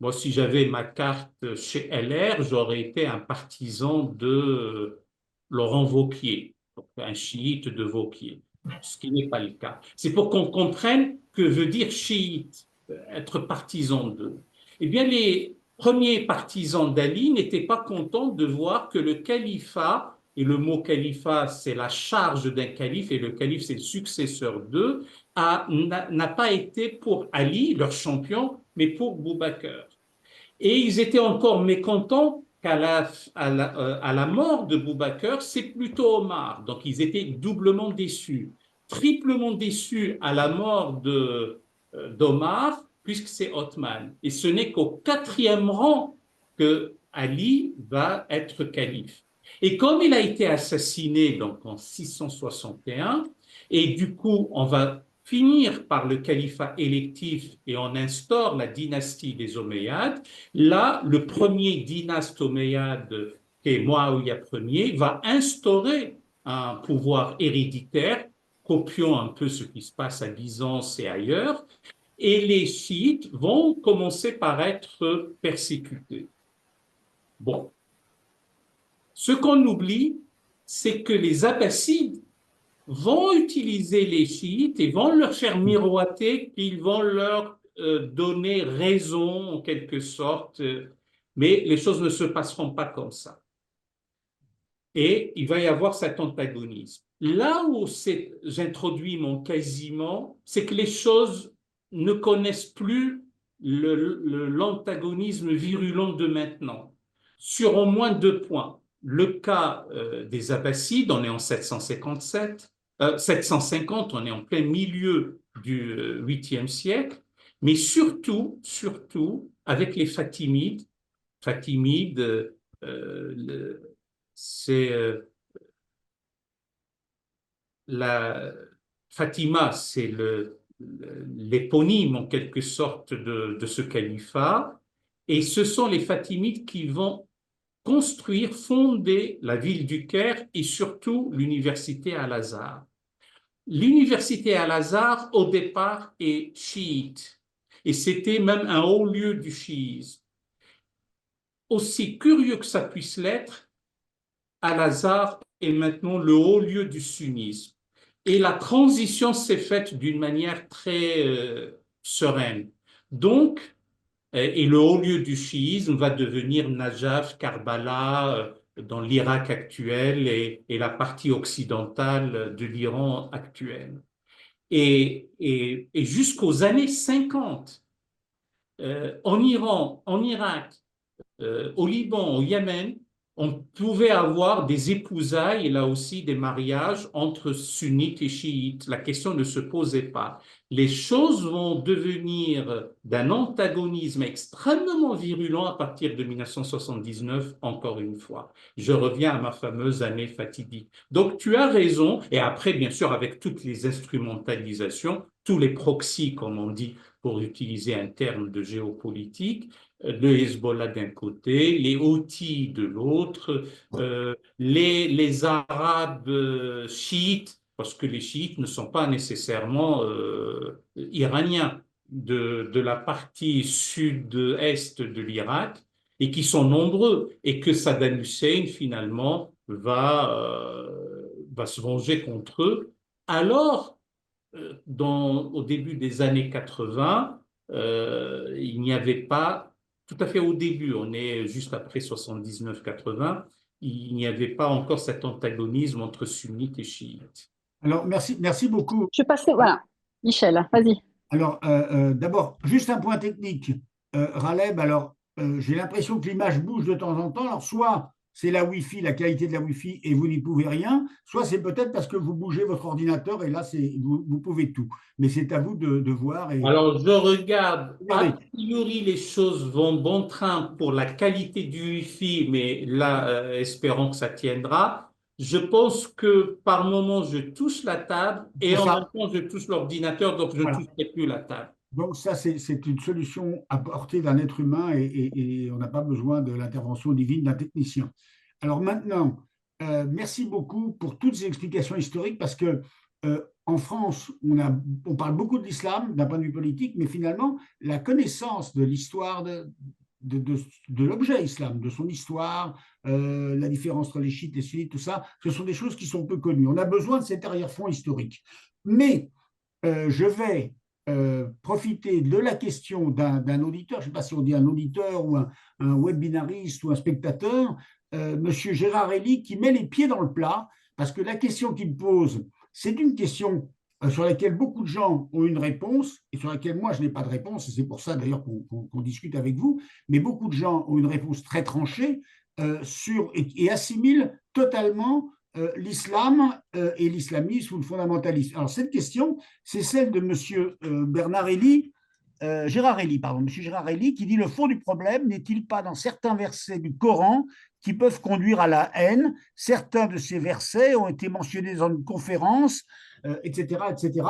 Moi, si j'avais ma carte chez LR, j'aurais été un partisan de Laurent Wauquiez, donc un chiite de Wauquiez, ce qui n'est pas le cas. C'est pour qu'on comprenne que veut dire chiite, être partisan d'eux. Eh bien, les premiers partisans d'Ali n'étaient pas contents de voir que le califat, et le mot califat, c'est la charge d'un calife, et le calife, c'est le successeur d'eux, n'a pas été pour Ali, leur champion, mais pour Boubacar. Et ils étaient encore mécontents qu'à la mort de Boubacar, c'est plutôt Omar. Donc ils étaient doublement déçus. Triplement déçus à la mort d'Omar, puisque c'est Othman. Et ce n'est qu'au 4e rang que Ali va être calife. Et comme il a été assassiné donc en 661, et du coup on va finir par le califat électif et on instaure la dynastie des Omeyyades, là, le premier dynaste omeyyade, qui est Muawiyah Ier, va instaurer un pouvoir héréditaire, copiant un peu ce qui se passe à Byzance et ailleurs, et les chiites vont commencer par être persécutés. Bon, ce qu'on oublie, c'est que les Abbassides vont utiliser les chiites et vont leur faire miroiter qu'ils vont leur donner raison en quelque sorte, mais les choses ne se passeront pas comme ça. Et il va y avoir cet antagonisme. Là où j'introduis mon quasiment, c'est que les choses ne connaissent plus l'antagonisme virulent de maintenant, sur au moins 2 points. Le cas des Abbassides, on est en 750, on est en plein milieu du 8e siècle, mais surtout avec les Fatimides. Fatimides, c'est la Fatima, c'est l'éponyme en quelque sorte de ce califat, et ce sont les Fatimides qui vont construire, fonder la ville du Caire et surtout l'université Al-Azhar. L'université Al-Azhar, au départ, est chiite, et c'était même un haut lieu du chiisme. Aussi curieux que ça puisse l'être, Al-Azhar est maintenant le haut lieu du sunnisme. Et la transition s'est faite d'une manière très sereine. Donc, et le haut lieu du chiisme va devenir Najaf, Karbala, dans l'Irak actuel et la partie occidentale de l'Iran actuel. Et jusqu'aux années 50, en Iran, en Irak, au Liban, au Yémen, on pouvait avoir des épousailles et là aussi des mariages entre sunnites et chiites. La question ne se posait pas. Les choses vont devenir d'un antagonisme extrêmement virulent à partir de 1979, encore une fois. Je reviens à ma fameuse année fatidique. Donc tu as raison, et après, bien sûr, avec toutes les instrumentalisations, tous les proxys, comme on dit, pour utiliser un terme de géopolitique, le Hezbollah d'un côté, les Houthis de l'autre, les Arabes chiites, parce que les chiites ne sont pas nécessairement iraniens, de la partie sud-est de l'Irak, et qui sont nombreux, et que Saddam Hussein, finalement, va se venger contre eux. Alors, au début des années 80, il n'y avait pas, tout à fait au début, on est juste après 79-80, il n'y avait pas encore cet antagonisme entre sunnites et chiites. Alors, merci beaucoup. Je passais, voilà. Michel, vas-y. Alors, d'abord, juste un point technique. Raleb, alors, j'ai l'impression que l'image bouge de temps en temps. Alors, soit c'est la Wi-Fi, la qualité de la Wi-Fi, et vous n'y pouvez rien, soit c'est peut-être parce que vous bougez votre ordinateur, et là, vous pouvez tout. Mais c'est à vous de voir. Alors, je regarde, Regardez. a priori, les choses vont bon train pour la qualité du Wi-Fi, mais là, espérons que ça tiendra. Je pense que par moment, je touche la table et C'est en même ça. temps, je touche l'ordinateur, donc je ne Voilà. toucherai plus la table. Donc ça, c'est une solution apportée d'un être humain et on n'a pas besoin de l'intervention divine d'un technicien. Alors maintenant, merci beaucoup pour toutes ces explications historiques parce que en France, on parle beaucoup de l'islam d'un point de vue politique, mais finalement, la connaissance de l'histoire de l'objet islam, de son histoire, la différence entre les chiites, les sunnites, tout ça, ce sont des choses qui sont peu connues. On a besoin de cet arrière-fond historique. Mais je vais profiter de la question d'un auditeur, je ne sais pas si on dit un auditeur ou un webinariste ou un spectateur, Monsieur Gérard Elie, qui met les pieds dans le plat, parce que la question qu'il pose, c'est une question sur lesquelles beaucoup de gens ont une réponse et sur lesquelles moi je n'ai pas de réponse, et c'est pour ça d'ailleurs qu'on discute avec vous, mais beaucoup de gens ont une réponse très tranchée et assimilent totalement l'islam et l'islamisme ou le fondamentalisme. Alors cette question, c'est celle de M. Bernard Elie, Gérard Elie, pardon, M. Gérard Elie, qui dit: le fond du problème n'est-il pas dans certains versets du Coran qui peuvent conduire à la haine? Certains de ces versets ont été mentionnés dans une conférence, etc., etc.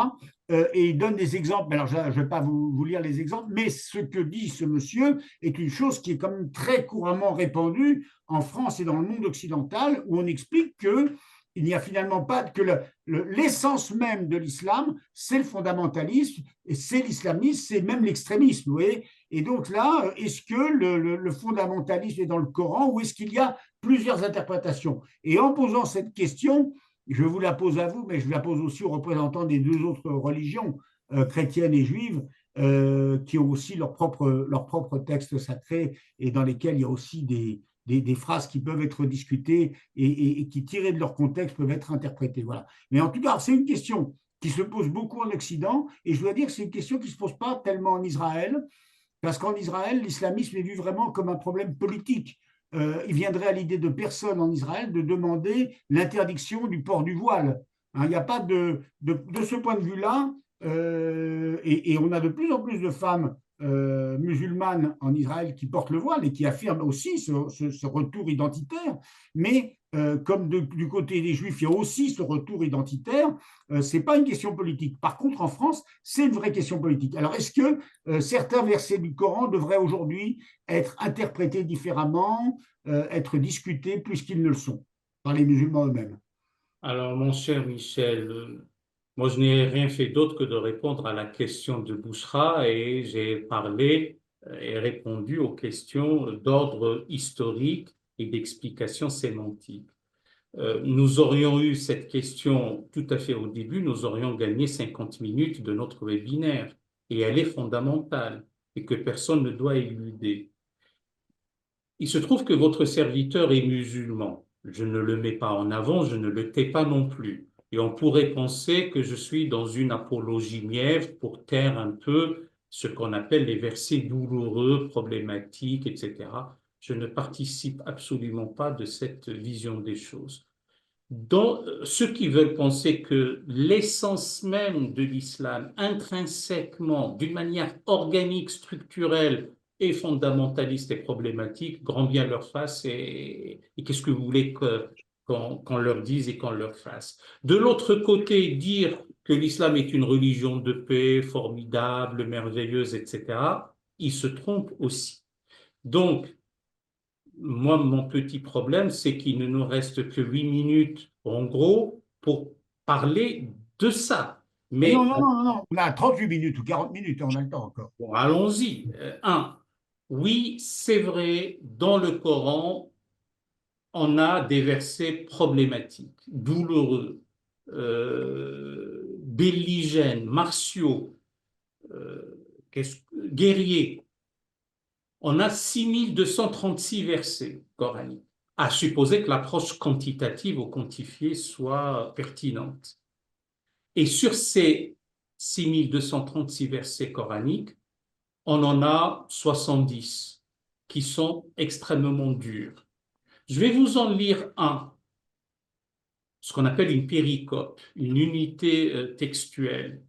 Et il donne des exemples. Alors, je ne vais pas vous lire les exemples, mais ce que dit ce monsieur est une chose qui est quand même très couramment répandue en France et dans le monde occidental, où on explique que il n'y a finalement pas que l'essence même de l'islam, c'est le fondamentalisme, et c'est l'islamisme, c'est même l'extrémisme. Vous voyez. Et donc là, est-ce que le fondamentalisme est dans le Coran ou est-ce qu'il y a plusieurs interprétations? Et en posant cette question, je vous la pose à vous, mais je la pose aussi aux représentants des deux autres religions, chrétiennes et juives, qui ont aussi leur propre texte sacré et dans lesquels il y a aussi des phrases qui peuvent être discutées et qui, tirées de leur contexte, peuvent être interprétées. Voilà. Mais en tout cas, c'est une question qui se pose beaucoup en Occident, et je dois dire que c'est une question qui ne se pose pas tellement en Israël, parce qu'en Israël, l'islamisme est vu vraiment comme un problème politique. Il viendrait à l'idée de personne en Israël de demander l'interdiction du port du voile. Hein, il n'y a pas de ce point de vue-là, et on a de plus en plus de femmes musulmanes en Israël qui portent le voile et qui affirment aussi ce retour identitaire, mais comme du côté des Juifs, il y a aussi ce retour identitaire, ce n'est pas une question politique. Par contre, en France, c'est une vraie question politique. Alors, est-ce que certains versets du Coran devraient aujourd'hui être interprétés différemment, être discutés plus qu'ils ne le sont par les musulmans eux-mêmes? Alors, mon cher Michel, moi, je n'ai rien fait d'autre que de répondre à la question de Bouchra et j'ai parlé et répondu aux questions d'ordre historique et d'explication sémantique. Nous aurions eu cette question tout à fait au début, nous aurions gagné 50 minutes de notre webinaire et elle est fondamentale et que personne ne doit éluder. Il se trouve que votre serviteur est musulman. Je ne le mets pas en avant, je ne le tais pas non plus. Et on pourrait penser que je suis dans une apologie mièvre pour taire un peu ce qu'on appelle les versets douloureux, problématiques, etc. Je ne participe absolument pas de cette vision des choses. Dans ceux qui veulent penser que l'essence même de l'islam, intrinsèquement, d'une manière organique, structurelle, est fondamentaliste et problématique, grand bien leur fasse et qu'est-ce que vous voulez qu'on leur dise et qu'on leur fasse. De l'autre côté, dire que l'islam est une religion de paix, formidable, merveilleuse, etc., ils se trompent aussi. Donc, moi, mon petit problème, c'est qu'il ne nous reste que 8 minutes, en gros, pour parler de ça. Non, Mais non, non, non, on a 38 minutes ou 40 minutes, on a le temps encore. bon, allons-y. Oui, c'est vrai, dans le Coran, on a des versets problématiques, douloureux, belligènes, martiaux, guerriers. On a 6236 versets coraniques, à supposer que l'approche quantitative ou quantifiée soit pertinente. Et sur ces 6236 versets coraniques, on en a 70 qui sont extrêmement durs. Je vais vous en lire un, ce qu'on appelle une péricope, une unité textuelle.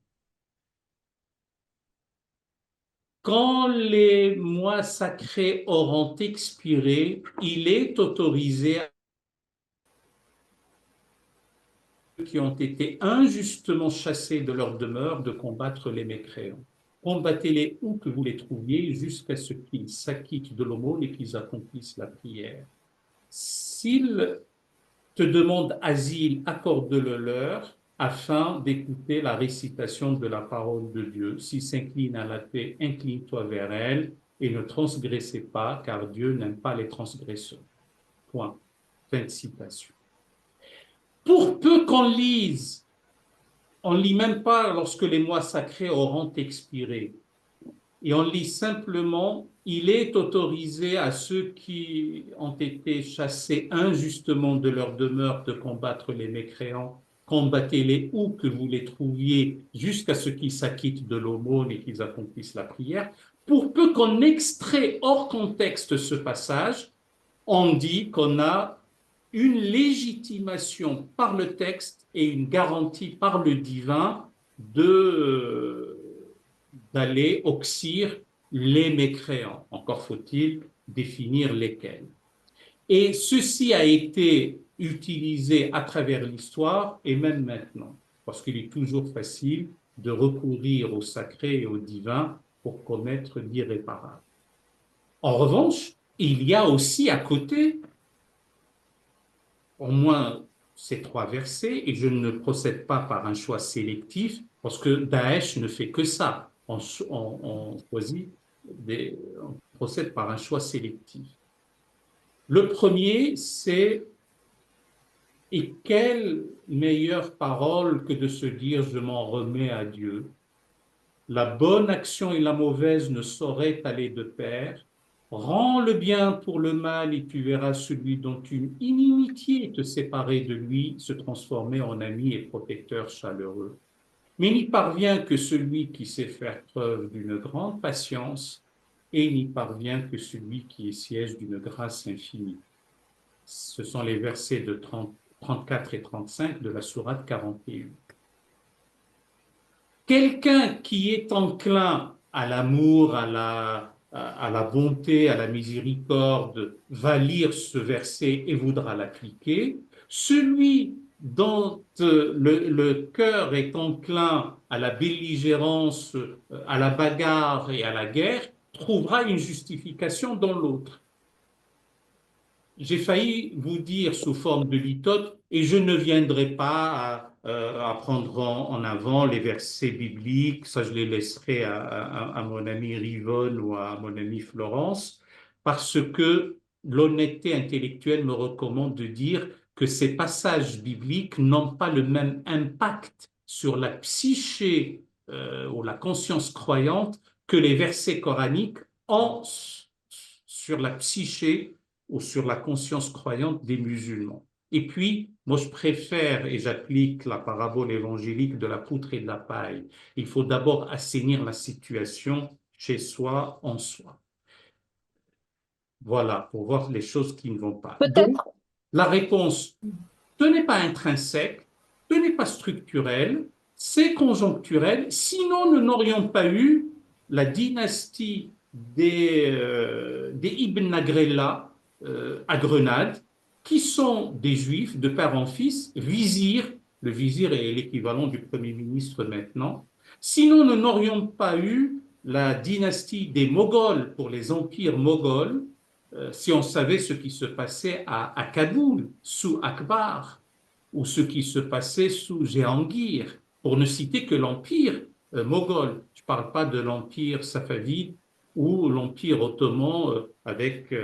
Quand les mois sacrés auront expiré, il est autorisé à ceux qui ont été injustement chassés de leur demeure de combattre les mécréants. Combattez-les où que vous les trouviez jusqu'à ce qu'ils s'acquittent de l'aumône et qu'ils accomplissent la prière. S'ils te demandent asile, accorde-le leur afin d'écouter la récitation de la parole de Dieu. S'ils s'inclinent à la paix, incline-toi vers elle et ne transgressez pas, car Dieu n'aime pas les transgresseurs. Point. Fin de citation. Pour peu qu'on lise, on ne lit même pas lorsque les mois sacrés auront expiré. Et on lit simplement, il est autorisé à ceux qui ont été chassés injustement de leur demeure de combattre les mécréants combattez-les où que vous les trouviez jusqu'à ce qu'ils s'acquittent de l'aumône et qu'ils accomplissent la prière. Pour peu qu'on extrait hors contexte ce passage, on dit qu'on a une légitimation par le texte et une garantie par le divin d'aller auxir les mécréants. Encore faut-il définir lesquels. Et ceci a été utilisé à travers l'histoire et même maintenant, parce qu'il est toujours facile de recourir au sacré et au divin pour commettre l'irréparable. En revanche, il y a aussi à côté au moins ces 3 versets, et je ne procède pas par un choix sélectif, parce que Daesh ne fait que ça. On procède par un choix sélectif. Le premier, c'est « Et quelle meilleure parole que de se dire « Je m'en remets à Dieu ». La bonne action et la mauvaise ne sauraient aller de pair. Rends le bien pour le mal et tu verras celui dont une inimitié te séparait de lui se transformer en ami et protecteur chaleureux. Mais n'y parvient que celui qui sait faire preuve d'une grande patience et n'y parvient que celui qui est siège d'une grâce infinie. » Ce sont les versets de 34 et 35 de la sourate 41. Quelqu'un qui est enclin à l'amour, à la bonté, à la miséricorde, va lire ce verset et voudra l'appliquer. Celui dont le cœur est enclin à la belligérance, à la bagarre et à la guerre, trouvera une justification dans l'autre. J'ai failli vous dire sous forme de litote, et je ne viendrai pas à prendre en avant les versets bibliques, ça je les laisserai à mon ami Rivonne ou à mon ami Florence, parce que l'honnêteté intellectuelle me recommande de dire que ces passages bibliques n'ont pas le même impact sur la psyché ou la conscience croyante que les versets coraniques ont sur la psyché ou sur la conscience croyante des musulmans. Et puis, moi, je préfère et j'applique la parabole évangélique de la poutre et de la paille. Il faut d'abord assainir la situation chez soi, en soi. Voilà, pour voir les choses qui ne vont pas. Donc, Peut-être. la réponse, ce n'est pas intrinsèque, ce n'est pas structurel, c'est conjoncturel. Sinon, nous n'aurions pas eu la dynastie des Ibn Agrella à Grenade, qui sont des juifs de père en fils, vizirs. Le vizir est l'équivalent du Premier ministre maintenant. Sinon, nous n'aurions pas eu la dynastie des Moghols pour les empires moghols, si on savait ce qui se passait à Kaboul sous Akbar ou ce qui se passait sous Jehangir, pour ne citer que l'empire moghol. Je ne parle pas de l'empire safavide ou l'empire ottoman avec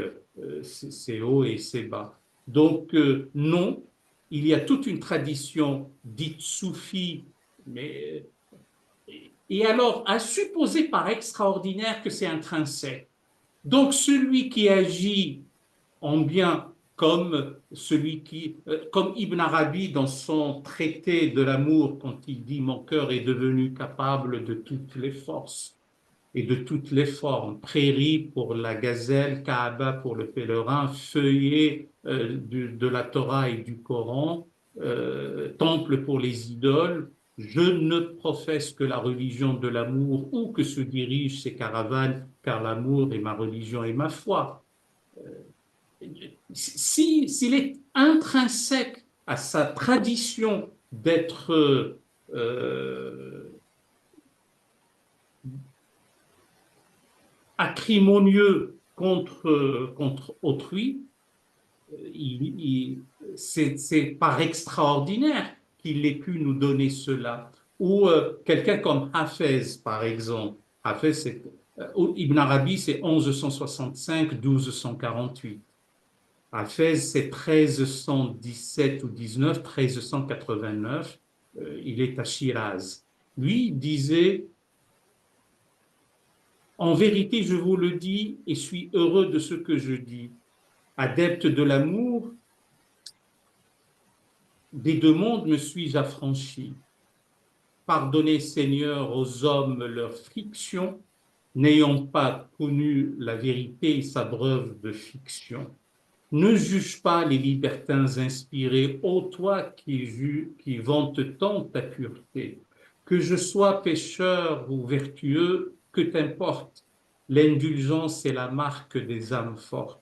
ses hauts et ses bas. Donc non, il y a toute une tradition dite soufie, mais et alors à supposer par extraordinaire que c'est intrinsèque. Donc celui qui agit en bien comme comme Ibn Arabi dans son traité de l'amour, quand il dit « Mon cœur est devenu capable de toutes les forces et de toutes les formes, prairie pour la gazelle, Kaaba pour le pèlerin, feuillet de la Torah et du Coran, temple pour les idoles, je ne professe que la religion de l'amour où que se dirigent ces caravanes, car l'amour est ma religion et ma foi. » S'il est intrinsèque à sa tradition d'être acrimonieux contre autrui, c'est par extraordinaire qu'il ait pu nous donner cela. Ou quelqu'un comme Hafez, par exemple. Hafez, Ibn Arabi, c'est 1165-1248. Hafez, c'est 1317 ou 19, 1389. Il est à Shiraz. Lui, il disait « En vérité, je vous le dis et suis heureux de ce que je dis. Adepte de l'amour, des deux mondes me suis-je affranchi? Pardonnez, Seigneur, aux hommes leur fiction, n'ayant pas connu la vérité et sa preuve de fiction. Ne juge pas les libertins inspirés, ô toi qui vantes tant ta pureté. Que je sois pécheur ou vertueux, que t'importe, l'indulgence est la marque des âmes fortes.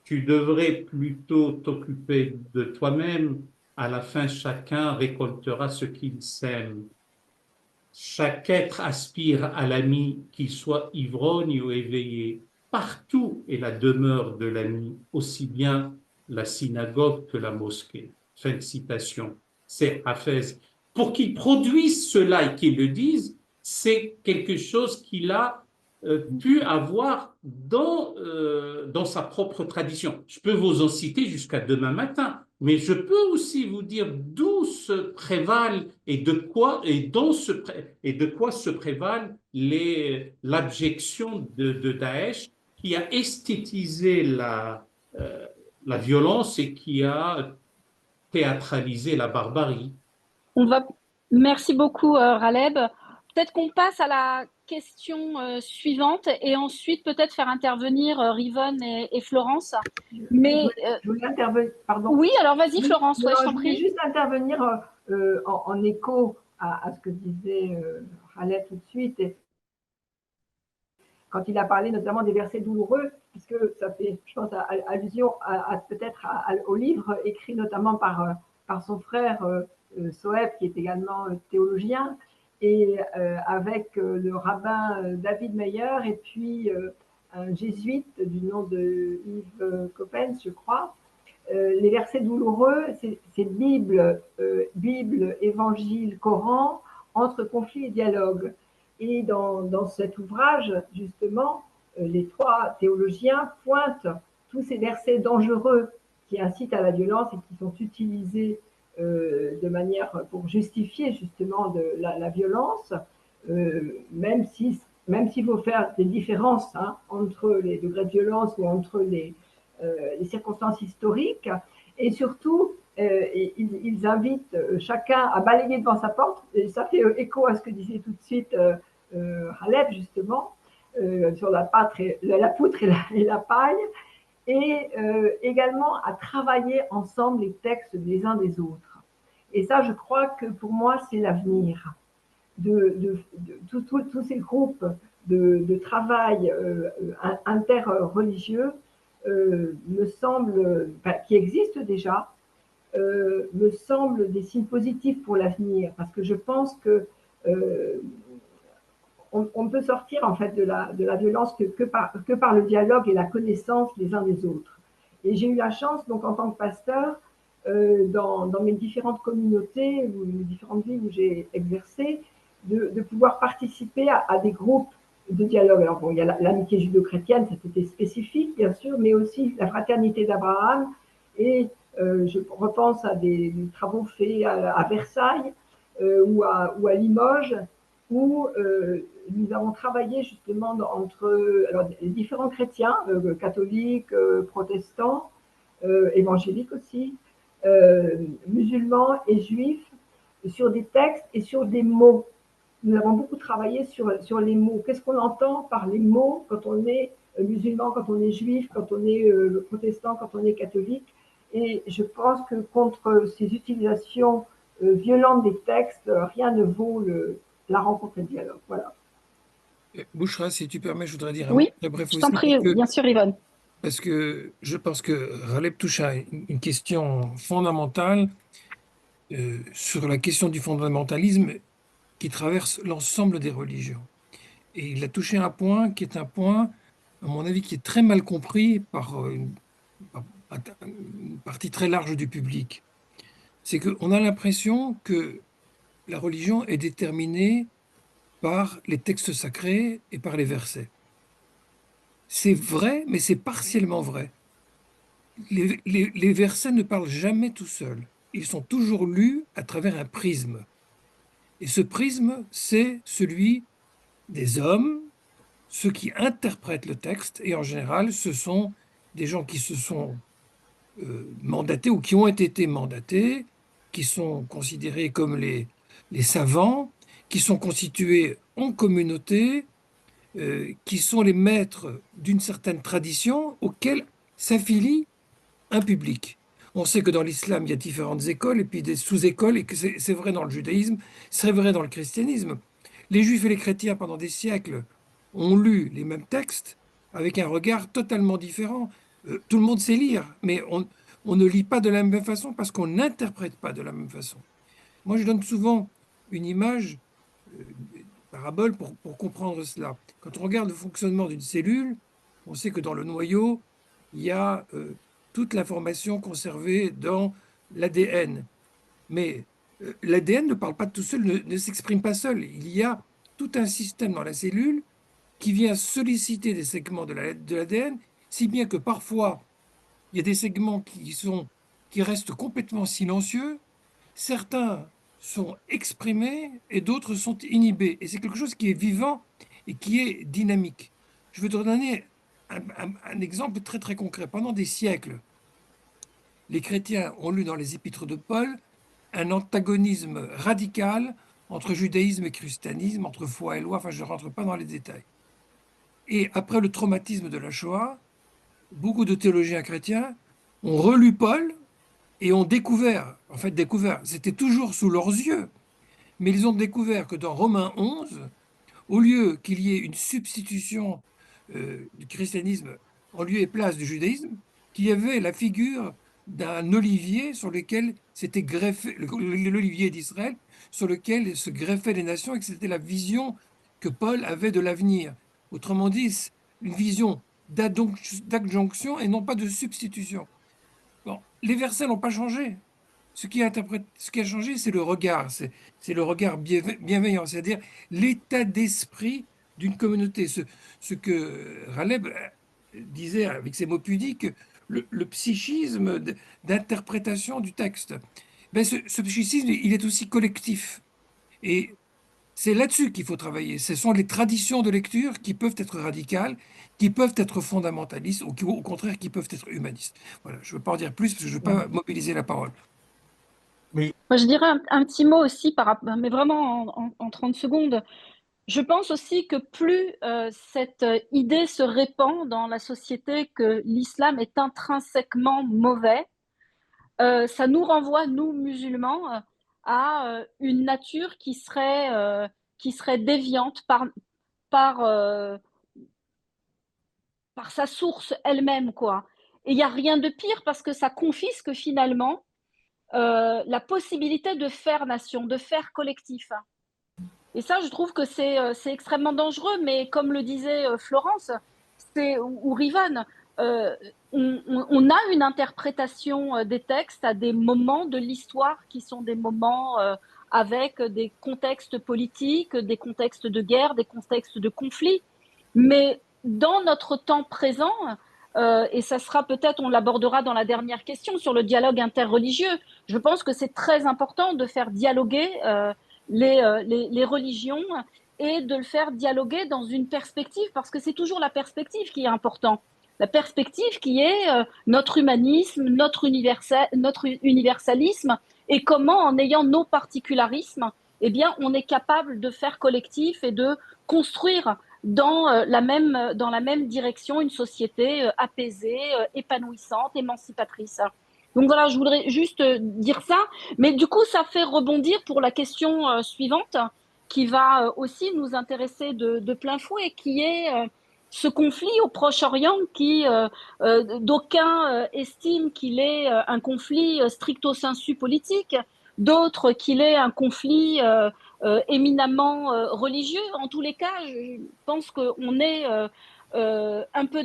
Tu devrais plutôt t'occuper de toi-même, à la fin chacun récoltera ce qu'il sème. Chaque être aspire à l'ami, qu'il soit ivrogne ou éveillé. Partout est la demeure de l'ami, aussi bien la synagogue que la mosquée. Fin de citation. C'est Hafez. Pour qu'il produise cela et qu'il le dise, c'est quelque chose qu'il a pu avoir dans sa propre tradition. Je peux vous en citer jusqu'à demain matin, mais je peux aussi vous dire d'où se prévalent et de quoi se prévalent l'abjection de Daesh qui a esthétisé la violence et qui a théâtralisé la barbarie. On va... Merci beaucoup, Raleb. Peut-être qu'on passe à la question suivante et ensuite peut-être faire intervenir Rivonne et Florence. Mais je voulais intervenir, pardon. oui, alors vas-y Florence, ouais, je t'en je voulais prie. juste intervenir en écho à ce que disait Raleb tout de suite. Et quand il a parlé notamment des versets douloureux, puisque ça fait, je pense, allusion peut-être au livre écrit notamment par son frère Soeb, qui est également théologien, et avec le rabbin David Meyer, et puis un jésuite du nom de Yves Coppens, je crois. Les versets douloureux, c'est Bible, Évangile, Coran, entre conflit et dialogue. Et dans cet ouvrage, justement, les trois théologiens pointent tous ces versets dangereux qui incitent à la violence et qui sont utilisés de manière pour justifier justement la violence, même s'il faut faire des différences entre les degrés de violence ou entre les circonstances historiques. Et surtout, ils invitent chacun à balayer devant sa porte. Et ça fait écho à ce que disait tout de suite Raleb, justement, sur la poutre et la paille, et également à travailler ensemble les textes des uns des autres. Et ça, je crois que pour moi, c'est l'avenir de tous ces groupes de travail interreligieux, me semble, qui existent déjà, me semble des signes positifs pour l'avenir, parce que je pense que on peut sortir en fait de la violence que par le dialogue et la connaissance les uns des autres. Et j'ai eu la chance, donc en tant que pasteur, dans mes différentes communautés ou les différentes villes où j'ai exercé, de pouvoir participer à des groupes de dialogue. Alors bon, il y a l'amitié judo-chrétienne, ça c'était spécifique bien sûr, mais aussi la fraternité d'Abraham. Et je repense à des travaux faits à Versailles ou à Limoges, où nous avons travaillé justement entre les différents chrétiens, catholiques, protestants, évangéliques aussi, musulmans et juifs, sur des textes et sur des mots. Nous avons beaucoup travaillé sur les mots. Qu'est-ce qu'on entend par les mots quand on est musulman, quand on est juif, quand on est protestant, quand on est catholique. Et je pense que contre ces utilisations violentes des textes, rien ne vaut la rencontre et le dialogue. Voilà. Bouchra, si tu permets, je voudrais dire un Oui, mot très bref je aussi. t'en prie, bien sûr, Yvonne. Parce que je pense que Raleb touche à une question fondamentale sur la question du fondamentalisme qui traverse l'ensemble des religions. Et il a touché un point qui est un point, à mon avis, qui est très mal compris par une partie très large du public. C'est qu'on a l'impression que la religion est déterminée par les textes sacrés et par les versets. C'est vrai, mais c'est partiellement vrai. Les versets ne parlent jamais tout seuls. Ils sont toujours lus à travers un prisme. Et ce prisme, c'est celui des hommes, ceux qui interprètent le texte, et en général, ce sont des gens qui se sont mandatés ou qui ont été mandatés qui sont considérés comme les savants, qui sont constitués en communauté, qui sont les maîtres d'une certaine tradition auquel s'affilie un public. On sait que dans l'islam, il y a différentes écoles et puis des sous-écoles, et que c'est vrai dans le judaïsme, c'est vrai dans le christianisme. Les juifs et les chrétiens, pendant des siècles, ont lu les mêmes textes avec un regard totalement différent. Tout le monde sait lire, mais on ne lit pas de la même façon parce qu'on n'interprète pas de la même façon. Moi, je donne souvent une image, parabole, pour comprendre cela. Quand on regarde le fonctionnement d'une cellule, on sait que dans le noyau, il y a toute l'information conservée dans l'ADN. Mais l'ADN ne parle pas tout seul, ne s'exprime pas seul. Il y a tout un système dans la cellule qui vient solliciter des segments de l'ADN, si bien que parfois, il y a des segments qui restent complètement silencieux, certains sont exprimés et d'autres sont inhibés. Et c'est quelque chose qui est vivant et qui est dynamique. Je vais te donner un exemple très très concret. Pendant des siècles, les chrétiens ont lu dans les épîtres de Paul un antagonisme radical entre judaïsme et christianisme, entre foi et loi, enfin je ne rentre pas dans les détails. Et après le traumatisme de la Shoah, beaucoup de théologiens chrétiens ont relu Paul et ont découvert, c'était toujours sous leurs yeux, mais ils ont découvert que dans Romains 11, au lieu qu'il y ait une substitution du christianisme en lieu et place du judaïsme, qu'il y avait la figure d'un olivier sur lequel s'était greffé, l'olivier d'Israël, sur lequel se greffaient les nations, et que c'était la vision que Paul avait de l'avenir. Autrement dit, une vision d'adjonction et non pas de substitution. Bon, les versets n'ont pas changé. Ce qui a changé, c'est le regard. C'est le regard bienveillant, c'est-à-dire l'état d'esprit d'une communauté. Ce que Raleb disait avec ses mots pudiques, le psychisme d'interprétation du texte. Ben, ce psychisme, il est aussi collectif. Et c'est là-dessus qu'il faut travailler. Ce sont les traditions de lecture qui peuvent être radicales, qui peuvent être fondamentalistes, ou qui, au contraire, qui peuvent être humanistes. Voilà, je ne veux pas en dire plus parce que je ne veux pas mobiliser la parole. Oui, Moi, je dirais un petit mot aussi, mais vraiment en 30 secondes. Je pense aussi que plus cette idée se répand dans la société que l'islam est intrinsèquement mauvais, ça nous renvoie, nous musulmans, à une nature qui serait déviante par, euh, par sa source elle-même, quoi. Et il n'y a rien de pire parce que ça confisque finalement la possibilité de faire nation, de faire collectif. Et ça, je trouve que c'est extrêmement dangereux, mais comme le disait Florence ou Rivan, euh, on a une interprétation des textes à des moments de l'histoire qui sont des moments avec des contextes politiques, des contextes de guerre, des contextes de conflit. Mais dans notre temps présent, et ça sera peut-être, on l'abordera dans la dernière question sur le dialogue interreligieux, je pense que c'est très important de faire dialoguer les religions et de le faire dialoguer dans une perspective, parce que c'est toujours la perspective qui est importante. La perspective qui est notre humanisme, notre universalisme, et comment, en ayant nos particularismes, eh bien, on est capable de faire collectif et de construire dans la même direction une société apaisée, épanouissante, émancipatrice. Donc voilà, je voudrais juste dire ça. Mais du coup, ça fait rebondir pour la question suivante, qui va aussi nous intéresser de plein fouet, qui est ce conflit au Proche-Orient qui, d'aucuns estiment qu'il est un conflit stricto sensu politique, d'autres qu'il est un conflit éminemment religieux. En tous les cas, je pense qu'on est un peu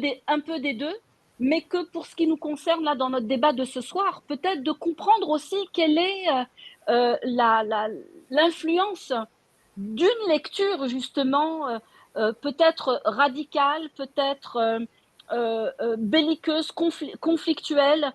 des deux, mais que pour ce qui nous concerne là dans notre débat de ce soir, peut-être de comprendre aussi quelle est l'influence d'une lecture justement peut-être radicale, peut-être belliqueuse, conflictuelle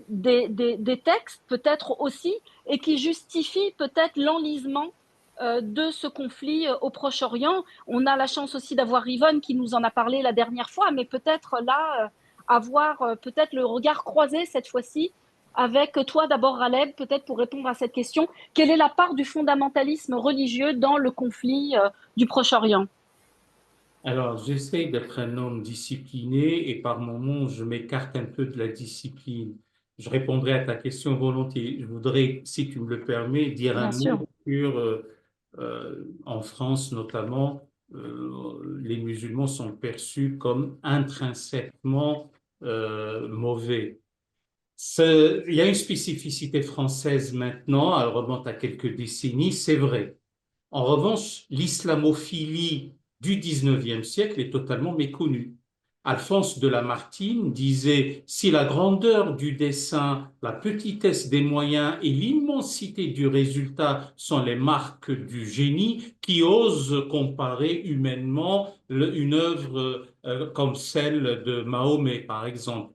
des textes, peut-être aussi, et qui justifie peut-être l'enlisement de ce conflit au Proche-Orient. On a la chance aussi d'avoir Yvonne qui nous en a parlé la dernière fois, mais peut-être là, avoir peut-être le regard croisé cette fois-ci avec toi d'abord, Raleb, peut-être pour répondre à cette question. Quelle est la part du fondamentalisme religieux dans le conflit du Proche-Orient? Alors, j'essaie d'être un homme discipliné et par moments, je m'écarte un peu de la discipline. Je répondrai à ta question volontiers. Je voudrais, si tu me le permets, dire Bien un sûr. mot sur, en France notamment, les musulmans sont perçus comme intrinsèquement mauvais. Il y a une spécificité française maintenant, elle remonte à quelques décennies, c'est vrai. En revanche, l'islamophilie du XIXe siècle est totalement méconnue. Alphonse de Lamartine disait: si la grandeur du dessein, la petitesse des moyens et l'immensité du résultat sont les marques du génie, qui ose comparer humainement une œuvre comme celle de Mahomet, par exemple.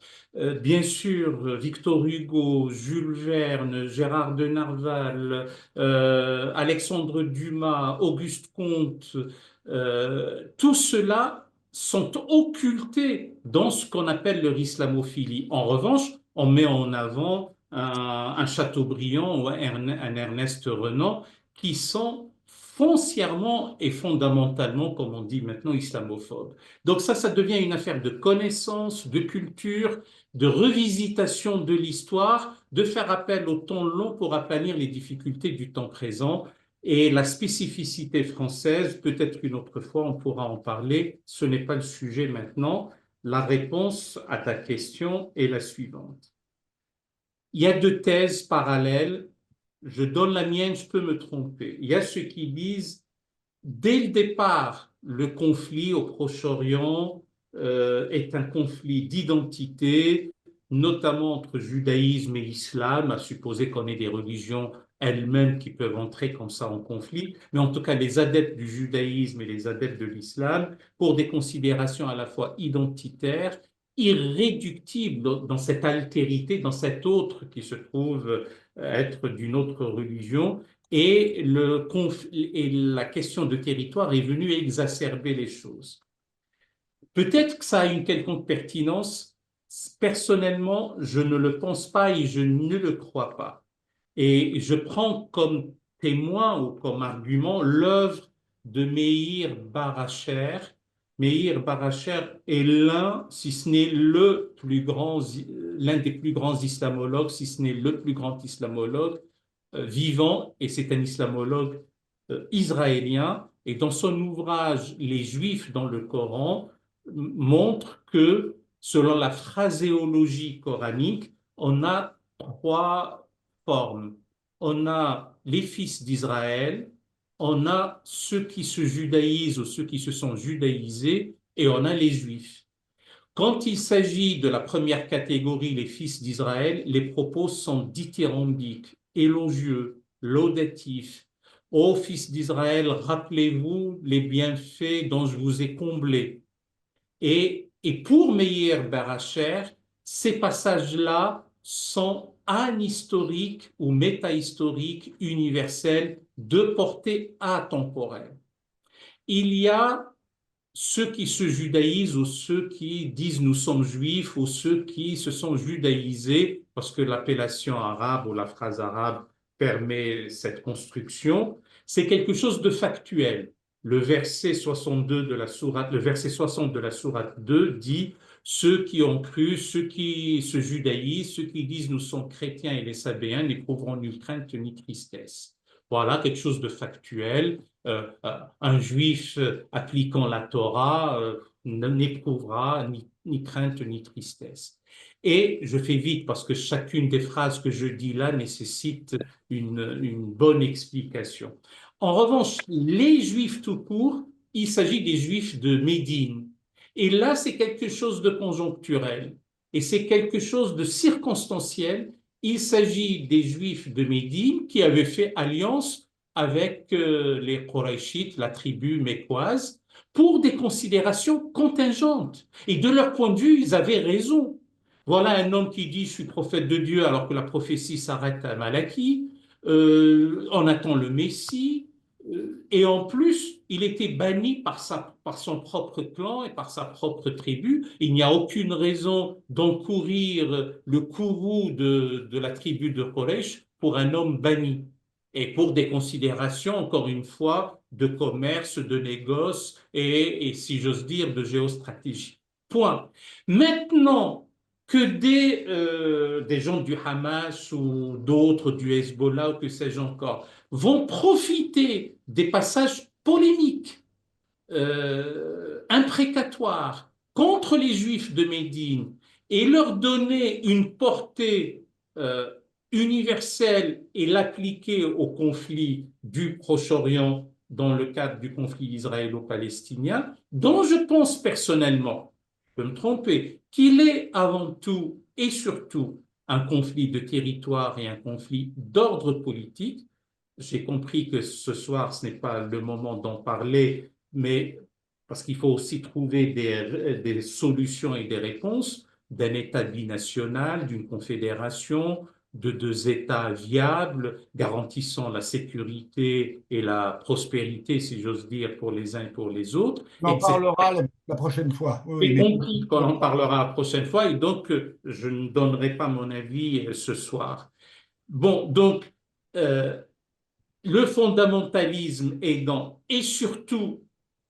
Bien sûr, Victor Hugo, Jules Verne, Gérard de Nerval, Alexandre Dumas, Auguste Comte, tout cela sont occultés dans ce qu'on appelle leur islamophilie. En revanche, on met en avant un Chateaubriand ou un Ernest Renan qui sont foncièrement et fondamentalement, comme on dit maintenant, islamophobes. Donc ça devient une affaire de connaissance, de culture, de revisitation de l'histoire, de faire appel au temps long pour aplanir les difficultés du temps présent. Et la spécificité française, peut-être qu'une autre fois on pourra en parler, ce n'est pas le sujet maintenant. La réponse à ta question est la suivante. Il y a deux thèses parallèles. Je donne la mienne, je peux me tromper. Il y a ceux qui disent, dès le départ, le conflit au Proche-Orient est un conflit d'identité, notamment entre judaïsme et islam, à supposer qu'on ait des religions elles-mêmes qui peuvent entrer comme ça en conflit, mais en tout cas les adeptes du judaïsme et les adeptes de l'islam, pour des considérations à la fois identitaires, irréductibles dans cette altérité, dans cet autre qui se trouve être d'une autre religion, et la question de territoire est venue exacerber les choses. Peut-être que ça a une quelconque pertinence. Personnellement, je ne le pense pas et je ne le crois pas. Et je prends comme témoin ou comme argument l'œuvre de Meir Baracher. Meir Baracher est si ce n'est l'un des plus grands islamologues, si ce n'est le plus grand islamologue vivant, et c'est un islamologue israélien. Et dans son ouvrage Les Juifs dans le Coran, montre que, selon la phraséologie coranique, on a trois formes. On a les fils d'Israël, on a ceux qui se judaïsent ou ceux qui se sont judaïsés, et on a les Juifs. Quand il s'agit de la première catégorie, les fils d'Israël, les propos sont dithyrambiques, élogieux, laudatifs. Ô fils d'Israël, rappelez-vous les bienfaits dont je vous ai comblés. Et pour Meir Baracher, ces passages-là sont anhistoriques ou métahistoriques, universels, de portée atemporelle. Il y a ceux qui se judaïsent ou ceux qui disent nous sommes juifs ou ceux qui se sont judaïsés, parce que l'appellation arabe ou la phrase arabe permet cette construction, c'est quelque chose de factuel. Le verset 62 de la sourate, le verset 60 de la sourate 2 dit: ceux qui ont cru, ceux qui se judaïsent, ceux qui disent nous sommes chrétiens et les sabéens n'éprouveront nulle crainte ni tristesse. Voilà quelque chose de factuel. Un juif appliquant la Torah n'éprouvera ni crainte ni tristesse. Et je fais vite parce que chacune des phrases que je dis là nécessite une bonne explication. En revanche, les juifs tout court, il s'agit des juifs de Médine. Et là, c'est quelque chose de conjoncturel et c'est quelque chose de circonstanciel. Il s'agit des juifs de Médine qui avaient fait alliance avec les Qurayshites, la tribu mécoise, pour des considérations contingentes. Et de leur point de vue, ils avaient raison. Voilà un homme qui dit: je suis prophète de Dieu, alors que la prophétie s'arrête à Malachie. On attend le Messie. Et en plus, il était banni par son propre clan et par sa propre tribu. Il n'y a aucune raison d'encourir le courroux de la tribu de Quraysh pour un homme banni. Et pour des considérations, encore une fois, de commerce, de négoce et si j'ose dire, de géostratégie. Point. Maintenant que des gens du Hamas ou d'autres du Hezbollah ou que sais-je encore vont profiter des passages polémiques, imprécatoires contre les Juifs de Médine et leur donner une portée universelle et l'appliquer au conflit du Proche-Orient dans le cadre du conflit israélo-palestinien, dont je pense personnellement, je peux me tromper, qu'il est avant tout et surtout un conflit de territoire et un conflit d'ordre politique. J'ai compris que ce soir, ce n'est pas le moment d'en parler, mais parce qu'il faut aussi trouver des solutions et des réponses d'un État binational, d'une confédération, de deux États viables, garantissant la sécurité et la prospérité, si j'ose dire, pour les uns et pour les autres. On en parlera la prochaine fois. Oui, J'ai mais compris qu'on en parlera la prochaine fois et donc je ne donnerai pas mon avis ce soir. Bon, donc le fondamentalisme aidant et surtout,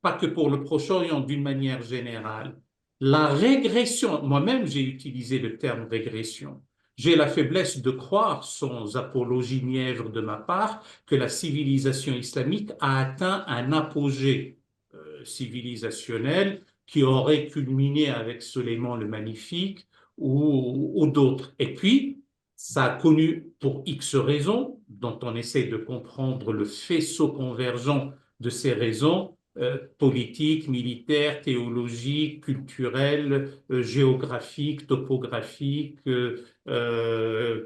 pas que pour le Proche-Orient, d'une manière générale, la régression, moi-même j'ai utilisé le terme régression. J'ai la faiblesse de croire, sans apologie nièvre de ma part, que la civilisation islamique a atteint un apogée civilisationnel qui aurait culminé avec Soleiman le Magnifique ou d'autres. Et puis, ça a connu, pour X raisons, dont on essaie de comprendre le faisceau convergent de ces raisons, politiques, militaires, théologiques, culturelles, géographiques, topographiques,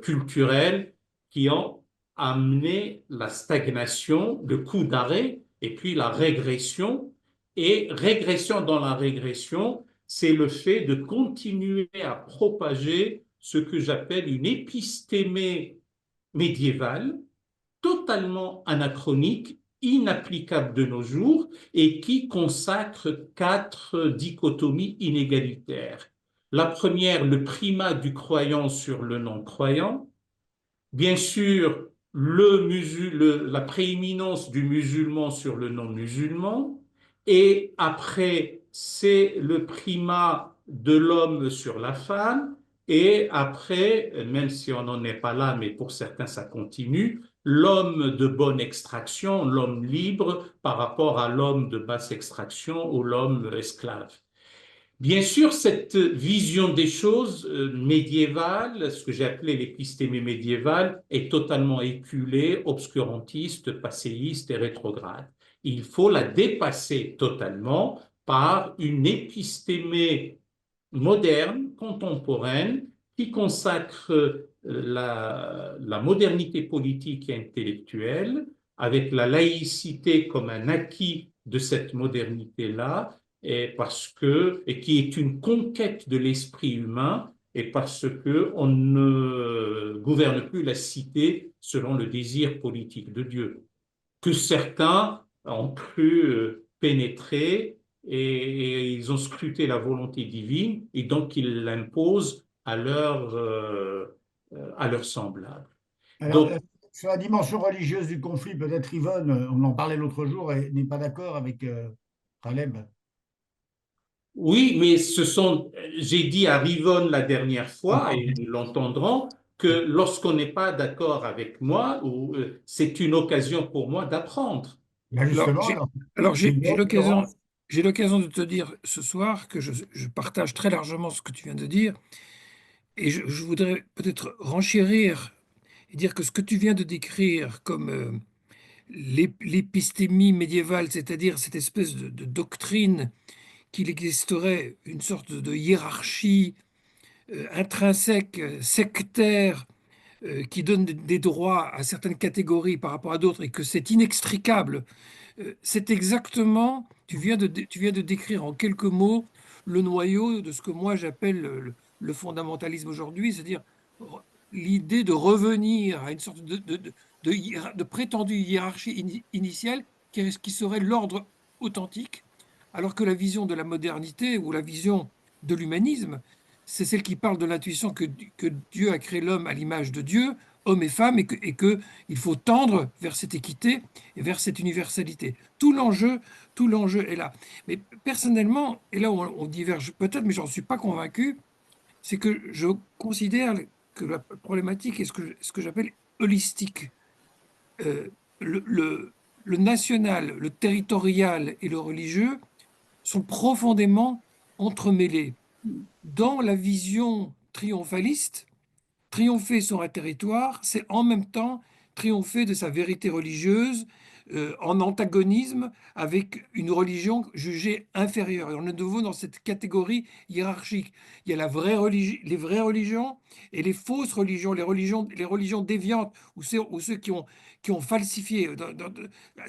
culturelles, qui ont amené la stagnation, le coup d'arrêt, et puis la régression. Et régression dans la régression, c'est le fait de continuer à propager ce que j'appelle une épistémée médiévale, totalement anachronique, inapplicable de nos jours et qui consacre 4 dichotomies inégalitaires. La première, le primat du croyant sur le non-croyant. Bien sûr, la prééminence du musulman sur le non-musulman. Et après, c'est le primat de l'homme sur la femme. Et après, même si on n'en est pas là, mais pour certains ça continue, l'homme de bonne extraction, l'homme libre par rapport à l'homme de basse extraction ou l'homme esclave. Bien sûr, cette vision des choses médiévale, ce que j'ai appelé l'épistémie médiévale, est totalement éculée, obscurantiste, passéiste et rétrograde. Il faut la dépasser totalement par une épistémée moderne, contemporaine, qui consacre la modernité politique et intellectuelle, avec la laïcité comme un acquis de cette modernité-là, et qui est une conquête de l'esprit humain, et parce que on ne gouverne plus la cité selon le désir politique de Dieu, que certains ont cru pénétrer et ils ont scruté la volonté divine et donc ils l'imposent à leurs semblables. alors, Donc, sur la dimension religieuse du conflit, peut-être Yvonne, on en parlait l'autre jour et n'est pas d'accord avec Taleb. oui, mais j'ai dit à Rivonne la dernière fois, et ils l'entendront, que lorsqu'on n'est pas d'accord avec moi, c'est une occasion pour moi d'apprendre. Là, justement, Alors, j'ai Laurent, l'occasion de te dire ce soir que je partage très largement ce que tu viens de dire, et je voudrais peut-être renchérir et dire que ce que tu viens de décrire comme l'épistémie médiévale, c'est-à-dire cette espèce de doctrine qu'il existerait une sorte de hiérarchie intrinsèque, sectaire, qui donne des droits à certaines catégories par rapport à d'autres et que c'est inextricable. C'est exactement, tu viens de décrire en quelques mots le noyau de ce que moi j'appelle le fondamentalisme aujourd'hui, c'est-à-dire l'idée de revenir à une sorte de prétendue hiérarchie initiale qui serait l'ordre authentique, alors que la vision de la modernité ou la vision de l'humanisme, c'est celle qui parle de l'intuition que Dieu a créé l'homme à l'image de Dieu, homme et femme, et que il faut tendre vers cette équité et vers cette universalité. Tout l'enjeu est là. Mais personnellement, et là on diverge peut-être, mais j'en suis pas convaincu, c'est que je considère que la problématique est ce que j'appelle holistique. Euh, le, le- le national, le territorial et le religieux sont profondément entremêlés. Dans la vision triomphaliste, triompher sur un territoire, c'est en même temps triompher de sa vérité religieuse en antagonisme avec une religion jugée inférieure. Et on est de nouveau dans cette catégorie hiérarchique. Il y a les vraies religions et les fausses religions, les religions déviantes ou ceux qui ont falsifié.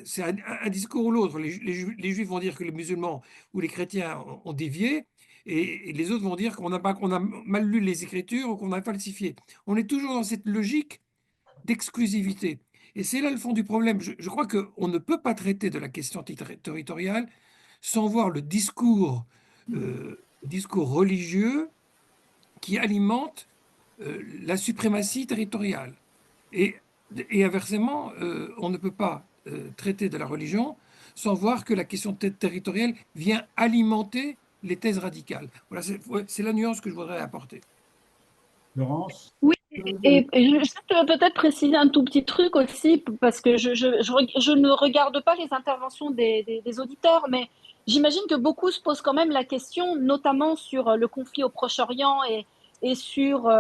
C'est un discours ou l'autre. Les Juifs vont dire que les musulmans ou les chrétiens ont dévié. Et les autres vont dire qu'on a mal lu les Écritures ou qu'on a falsifié. On est toujours dans cette logique d'exclusivité. Et c'est là le fond du problème. Je crois qu'on ne peut pas traiter de la question territoriale sans voir le discours religieux qui alimente la suprématie territoriale. Et, et inversement, on ne peut pas traiter de la religion sans voir que la question territoriale vient alimenter les thèses radicales. Voilà, c'est la nuance que je voudrais apporter. Laurence? Oui, et juste peut-être préciser un tout petit truc aussi, parce que je ne regarde pas les interventions des auditeurs, mais j'imagine que beaucoup se posent quand même la question, notamment sur le conflit au Proche-Orient et sur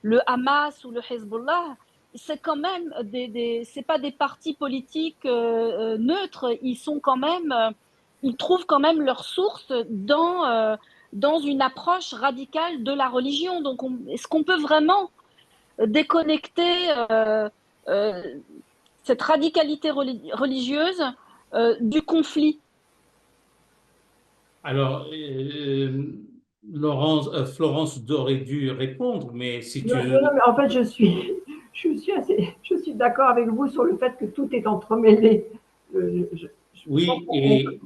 le Hamas ou le Hezbollah. C'est quand même c'est pas des partis politiques neutres, ils sont quand même, ils trouvent quand même leur source dans une approche radicale de la religion. Donc, est-ce qu'on peut vraiment déconnecter euh, cette radicalité religieuse du conflit? Alors, Florence aurait dû répondre, mais si tu Non, veux. non, mais en fait, je suis d'accord avec vous sur le fait que tout est entremêlé. Je pense Oui,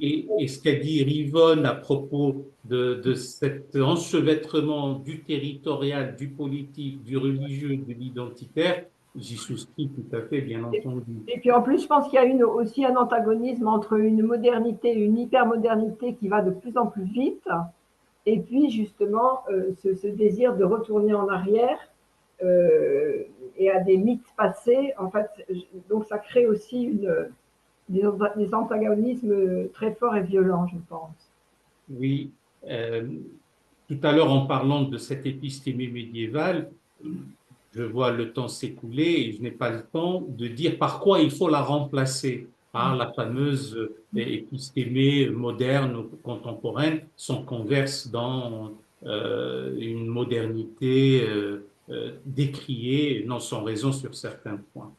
et ce qu'a dit Rivonne à propos de cet enchevêtrement du territorial, du politique, du religieux, de l'identitaire, j'y souscris tout à fait, bien entendu. et puis en plus, je pense qu'il y a aussi un antagonisme entre une modernité, une hypermodernité qui va de plus en plus vite, et puis justement ce désir de retourner en arrière et à des mythes passés. En fait, donc ça crée aussi des antagonismes très forts et violents, je pense. Oui, euh, tout à l'heure, en parlant de cette épistémie médiévale, je vois le temps s'écouler et je n'ai pas le temps de dire par quoi il faut la remplacer par la fameuse épistémée moderne ou contemporaine, sans qu'on verse dans une modernité décriée, non sans raison sur certains points.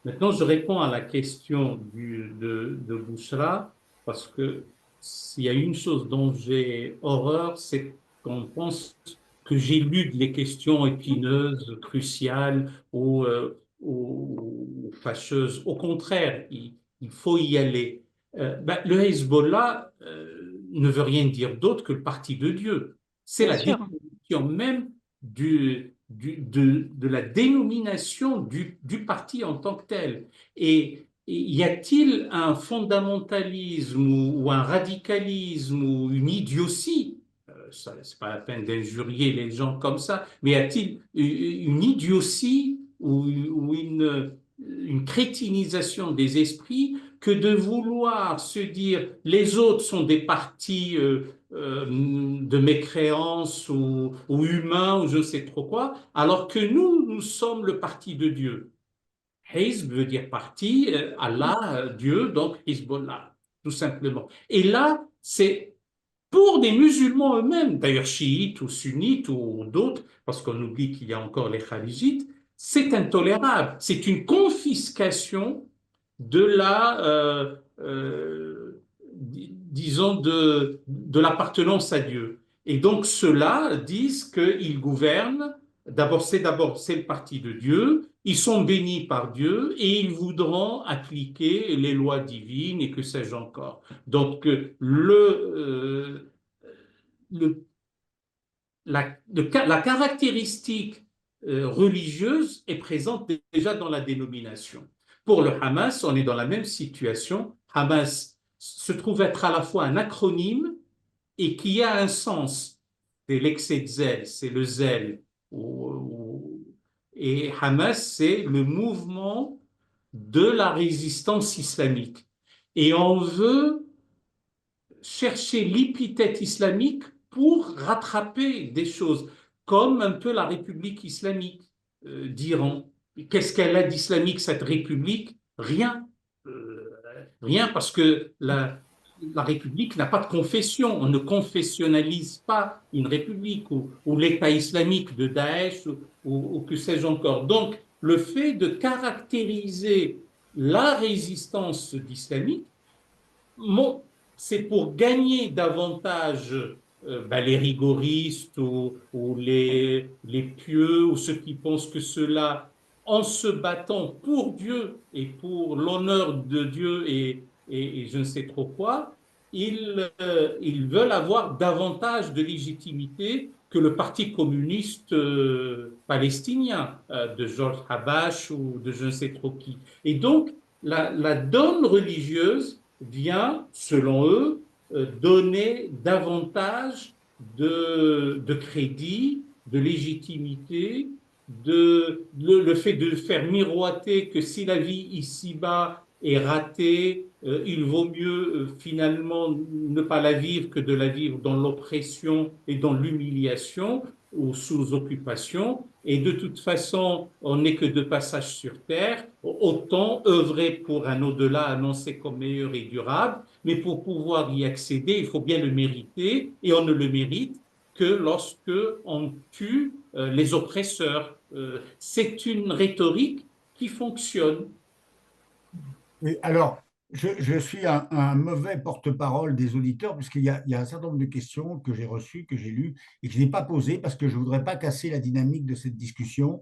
Maintenant, je réponds à la question de Bouchra, parce que s'il y a une chose dont j'ai horreur, c'est qu'on pense que j'élude les questions épineuses, cruciales ou fâcheuses. Au contraire, il faut y aller. Le Hezbollah ne veut rien dire d'autre que le parti de Dieu. C'est Bien la sûr. définition même de la dénomination du parti en tant que tel. Et y a-t-il un fondamentalisme ou un radicalisme ou une idiotie? C'est pas la peine d'injurier les gens comme ça, mais y a-t-il une idiotie ou une crétinisation des esprits que de vouloir se dire les autres sont des partis de mécréance ou humains ou je ne sais trop quoi, alors que nous sommes le parti de Dieu. Hizb veut dire parti, Allah, Dieu, donc Hezbollah, tout simplement. Et là, c'est pour des musulmans eux-mêmes, d'ailleurs chiites ou sunnites ou d'autres, parce qu'on oublie qu'il y a encore les kharijites, c'est intolérable. C'est une confiscation de disons, de l'appartenance à Dieu. Et donc ceux-là disent qu'ils gouvernent, d'abord c'est le parti de Dieu, ils sont bénis par Dieu et ils voudront appliquer les lois divines et que sais-je encore. Donc, le, la caractéristique religieuse est présente déjà dans la dénomination. Pour le Hamas, on est dans la même situation. Hamas se trouve être à la fois un acronyme et qui a un sens. C'est l'excès de zèle, c'est le zèle. Et Hamas, c'est le mouvement de la résistance islamique. Et on veut chercher l'épithète islamique pour rattraper des choses, comme un peu la République islamique d'Iran. Qu'est-ce qu'elle a d'islamique, cette République? Rien. Rien, parce que la République n'a pas de confession. On ne confessionnalise pas une République ou l'État islamique de Daesh ou que sais-je encore. Donc, le fait de caractériser la résistance islamique, c'est pour gagner davantage les rigoristes ou les pieux ou ceux qui pensent que cela, en se battant pour Dieu et pour l'honneur de Dieu et je ne sais trop quoi, ils veulent avoir davantage de légitimité que le Parti communiste palestinien de Georges Habash ou de je ne sais trop qui. Et donc, la donne religieuse vient, selon eux, donner davantage de crédit, de légitimité, le fait de faire miroiter que si la vie ici-bas est ratée, il vaut mieux finalement ne pas la vivre que de la vivre dans l'oppression et dans l'humiliation ou sous occupation. Et de toute façon, on n'est que de passage sur Terre. Autant œuvrer pour un au-delà annoncé comme meilleur et durable, mais pour pouvoir y accéder, il faut bien le mériter, et on ne le mérite que lorsque on tue les oppresseurs. C'est une rhétorique qui fonctionne. Oui, alors, je suis un mauvais porte-parole des auditeurs, puisqu'il y a un certain nombre de questions que j'ai reçues, que j'ai lues et que je n'ai pas posées parce que je ne voudrais pas casser la dynamique de cette discussion.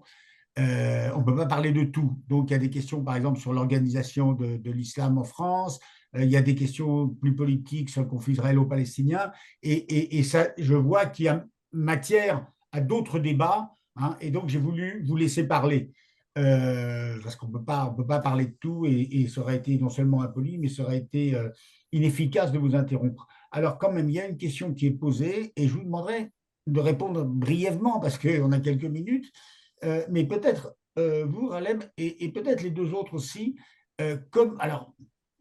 On ne peut pas parler de tout. Donc, il y a des questions, par exemple, sur l'organisation de l'islam en France. Il y a des questions plus politiques sur le conflit israélo-palestinien. Et ça, je vois qu'il y a matière à d'autres débats. Hein, et donc, j'ai voulu vous laisser parler. Parce qu'on on peut pas parler de tout et ça aurait été non seulement impoli, mais ça aurait été inefficace de vous interrompre. Alors, quand même, il y a une question qui est posée et je vous demanderai de répondre brièvement parce qu'on a quelques minutes. Mais peut-être vous, Ralem, et peut-être les deux autres aussi, alors,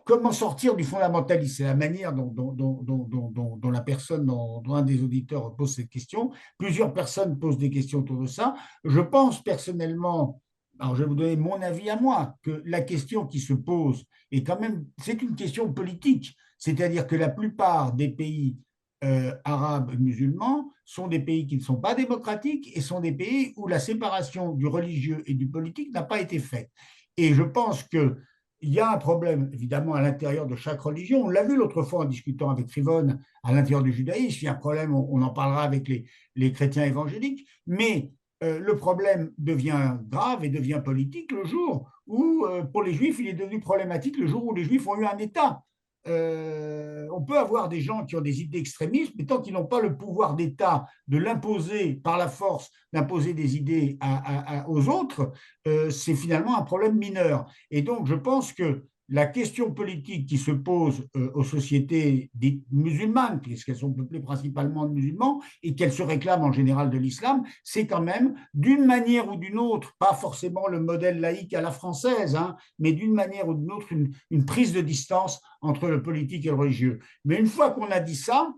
comment sortir du fondamentalisme? C'est la manière dont la personne, dont un des auditeurs pose cette question. Plusieurs personnes posent des questions autour de ça. Je pense personnellement, alors je vais vous donner mon avis à moi, que la question qui se pose est quand même, c'est une question politique. C'est-à-dire que la plupart des pays arabes musulmans sont des pays qui ne sont pas démocratiques et sont des pays où la séparation du religieux et du politique n'a pas été faite. Et je pense qu'il y a un problème, évidemment, à l'intérieur de chaque religion. On l'a vu l'autre fois en discutant avec Rivon à l'intérieur du judaïsme. Il y a un problème, on en parlera avec les chrétiens évangéliques. Mais le problème devient grave et devient politique le jour où, pour les juifs, il est devenu problématique le jour où les juifs ont eu un État. On peut avoir des gens qui ont des idées extrémistes, mais tant qu'ils n'ont pas le pouvoir d'État de l'imposer par la force, d'imposer des idées aux autres, c'est finalement un problème mineur. Et donc, je pense que la question politique qui se pose aux sociétés dites musulmanes, puisqu'elles sont peuplées principalement de musulmans et qu'elles se réclament en général de l'islam, c'est quand même, d'une manière ou d'une autre, pas forcément le modèle laïque à la française, hein, mais d'une manière ou d'une autre, une prise de distance entre le politique et le religieux. Mais une fois qu'on a dit ça,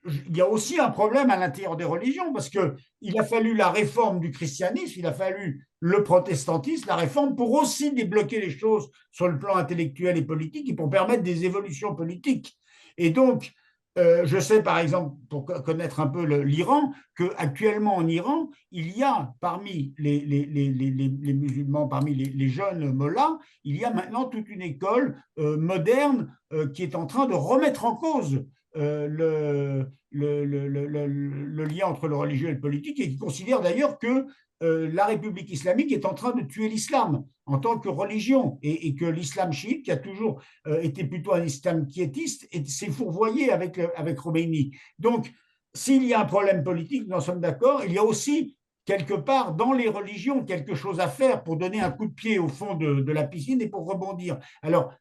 il y a aussi un problème à l'intérieur des religions, parce qu'il a fallu la réforme du christianisme, il a fallu le protestantisme, la réforme, pour aussi débloquer les choses sur le plan intellectuel et politique et pour permettre des évolutions politiques. Et donc, je sais par exemple, pour connaître un peu l'Iran, qu'actuellement en Iran, il y a parmi les musulmans, parmi les jeunes mollahs, il y a maintenant toute une école moderne qui est en train de remettre en cause le lien entre le religieux et le politique et qui considère d'ailleurs que la République islamique est en train de tuer l'islam en tant que religion et que l'islam chiite, qui a toujours été plutôt un islam quiétiste, s'est fourvoyé avec Khomeini. Donc, s'il y a un problème politique, nous en sommes d'accord, il y a aussi quelque part dans les religions quelque chose à faire pour donner un coup de pied au fond de la piscine et pour rebondir. Alors,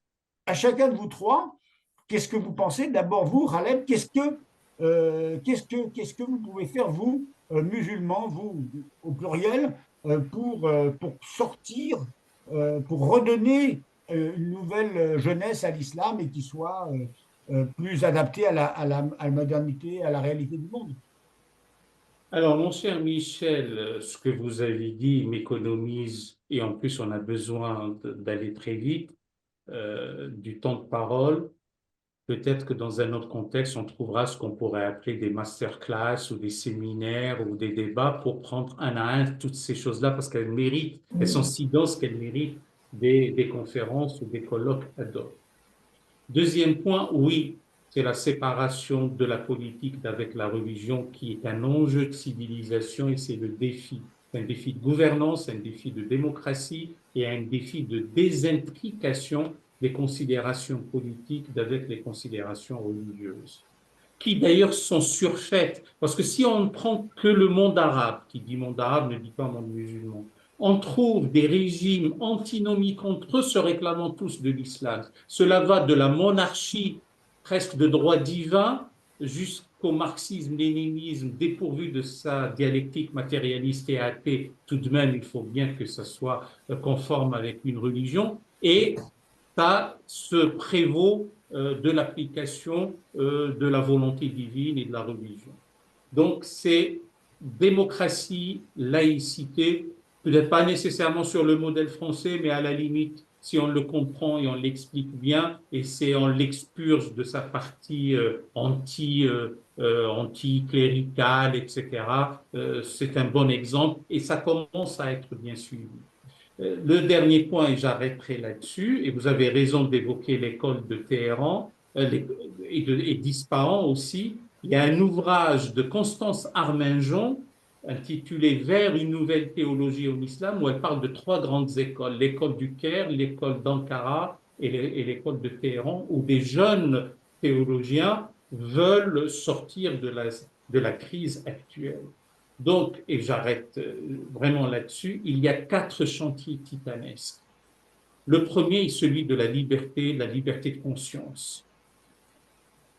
à chacun de vous trois, qu'est-ce que vous pensez? D'abord, vous, Khaled, qu'est-ce que vous pouvez faire, vous, musulmans, vous, au pluriel, pour sortir, pour redonner une nouvelle jeunesse à l'islam et qui soit plus adaptée à la modernité, à la réalité du monde? Alors, mon cher Michel, ce que vous avez dit m'économise et en plus on a besoin d'aller très vite, du temps de parole. Peut-être que dans un autre contexte, on trouvera ce qu'on pourrait appeler des masterclass ou des séminaires ou des débats pour prendre un à un toutes ces choses-là parce qu'elles méritent, elles sont si denses qu'elles méritent des conférences ou des colloques ad hoc. Deuxième point, oui, c'est la séparation de la politique d'avec la religion qui est un enjeu de civilisation et c'est le défi. C'est un défi de gouvernance, un défi de démocratie et un défi de désintrication des considérations politiques d'avec les considérations religieuses, qui d'ailleurs sont surfaites. Parce que si on ne prend que le monde arabe, qui dit monde arabe ne dit pas monde musulman, on trouve des régimes antinomiques entre eux se réclamant tous de l'islam. Cela va de la monarchie presque de droit divin jusqu'au marxisme-léninisme dépourvu de sa dialectique matérialiste et athée. Tout de même, il faut bien que ça soit conforme avec une religion. Et ça se prévaut de l'application de la volonté divine et de la religion. Donc, c'est démocratie, laïcité, peut-être pas nécessairement sur le modèle français, mais à la limite, si on le comprend et on l'explique bien, et c'est on l'expurge de sa partie anti-cléricale, etc., c'est un bon exemple et ça commence à être bien suivi. Le dernier point, et j'arrêterai là-dessus, et vous avez raison d'évoquer l'école de Téhéran et d'Ispahan aussi. Il y a un ouvrage de Constance Arminjon intitulé Vers une nouvelle théologie en islam, où elle parle de trois grandes écoles, l'école du Caire, l'école d'Ankara et l'école de Téhéran, où des jeunes théologiens veulent sortir de la crise actuelle. Donc, et j'arrête vraiment là-dessus, il y a 4 chantiers titanesques. Le premier est celui de la liberté de conscience.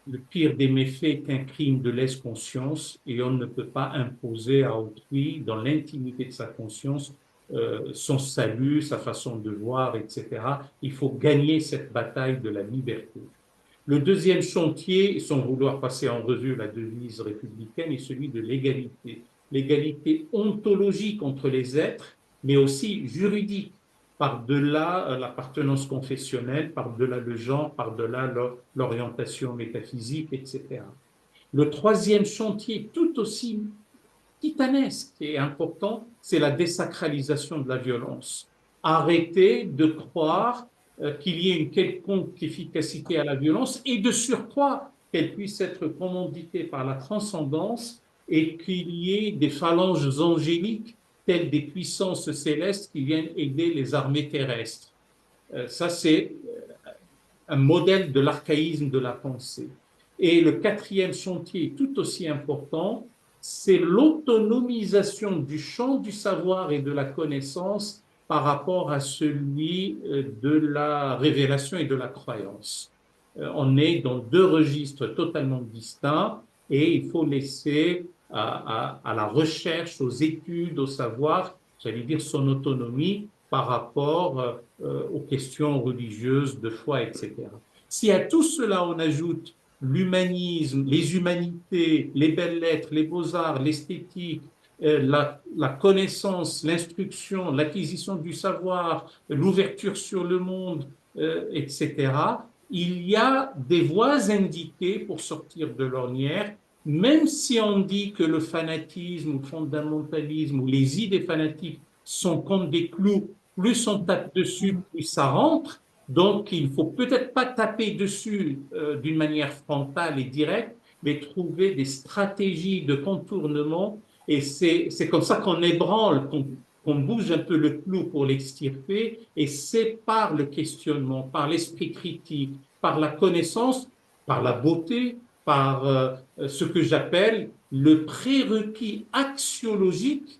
Le pire des méfaits est qu'un crime de lèse-conscience et on ne peut pas imposer à autrui, dans l'intimité de sa conscience, son salut, sa façon de voir, etc. Il faut gagner cette bataille de la liberté. Le deuxième chantier, sans vouloir passer en revue la devise républicaine, est celui de l'égalité. L'égalité ontologique entre les êtres, mais aussi juridique, par-delà l'appartenance confessionnelle, par-delà le genre, par-delà l'orientation métaphysique, etc. Le troisième chantier, tout aussi titanesque et important, c'est la désacralisation de la violence. Arrêter de croire qu'il y ait une quelconque efficacité à la violence et de surcroît qu'elle puisse être commanditée par la transcendance et qu'il y ait des phalanges angéliques telles des puissances célestes qui viennent aider les armées terrestres. Ça, c'est un modèle de l'archaïsme de la pensée. Et le quatrième chantier, tout aussi important, c'est l'autonomisation du champ du savoir et de la connaissance par rapport à celui de la révélation et de la croyance. On est dans 2 registres totalement distincts et il faut laisser à la recherche, aux études, au savoir, j'allais dire son autonomie par rapport aux questions religieuses, de foi, etc. Si à tout cela on ajoute l'humanisme, les humanités, les belles lettres, les beaux-arts, l'esthétique, la connaissance, l'instruction, l'acquisition du savoir, l'ouverture sur le monde, etc., il y a des voies indiquées pour sortir de l'ornière, même si on dit que le fanatisme ou le fondamentalisme ou les idées fanatiques sont comme des clous, plus on tape dessus, plus ça rentre. Donc, il ne faut peut-être pas taper dessus d'une manière frontale et directe, mais trouver des stratégies de contournement Et c'est comme ça qu'on ébranle, qu'on bouge un peu le clou pour l'extirper, et c'est par le questionnement, par l'esprit critique, par la connaissance, par la beauté, par ce que j'appelle le prérequis axiologique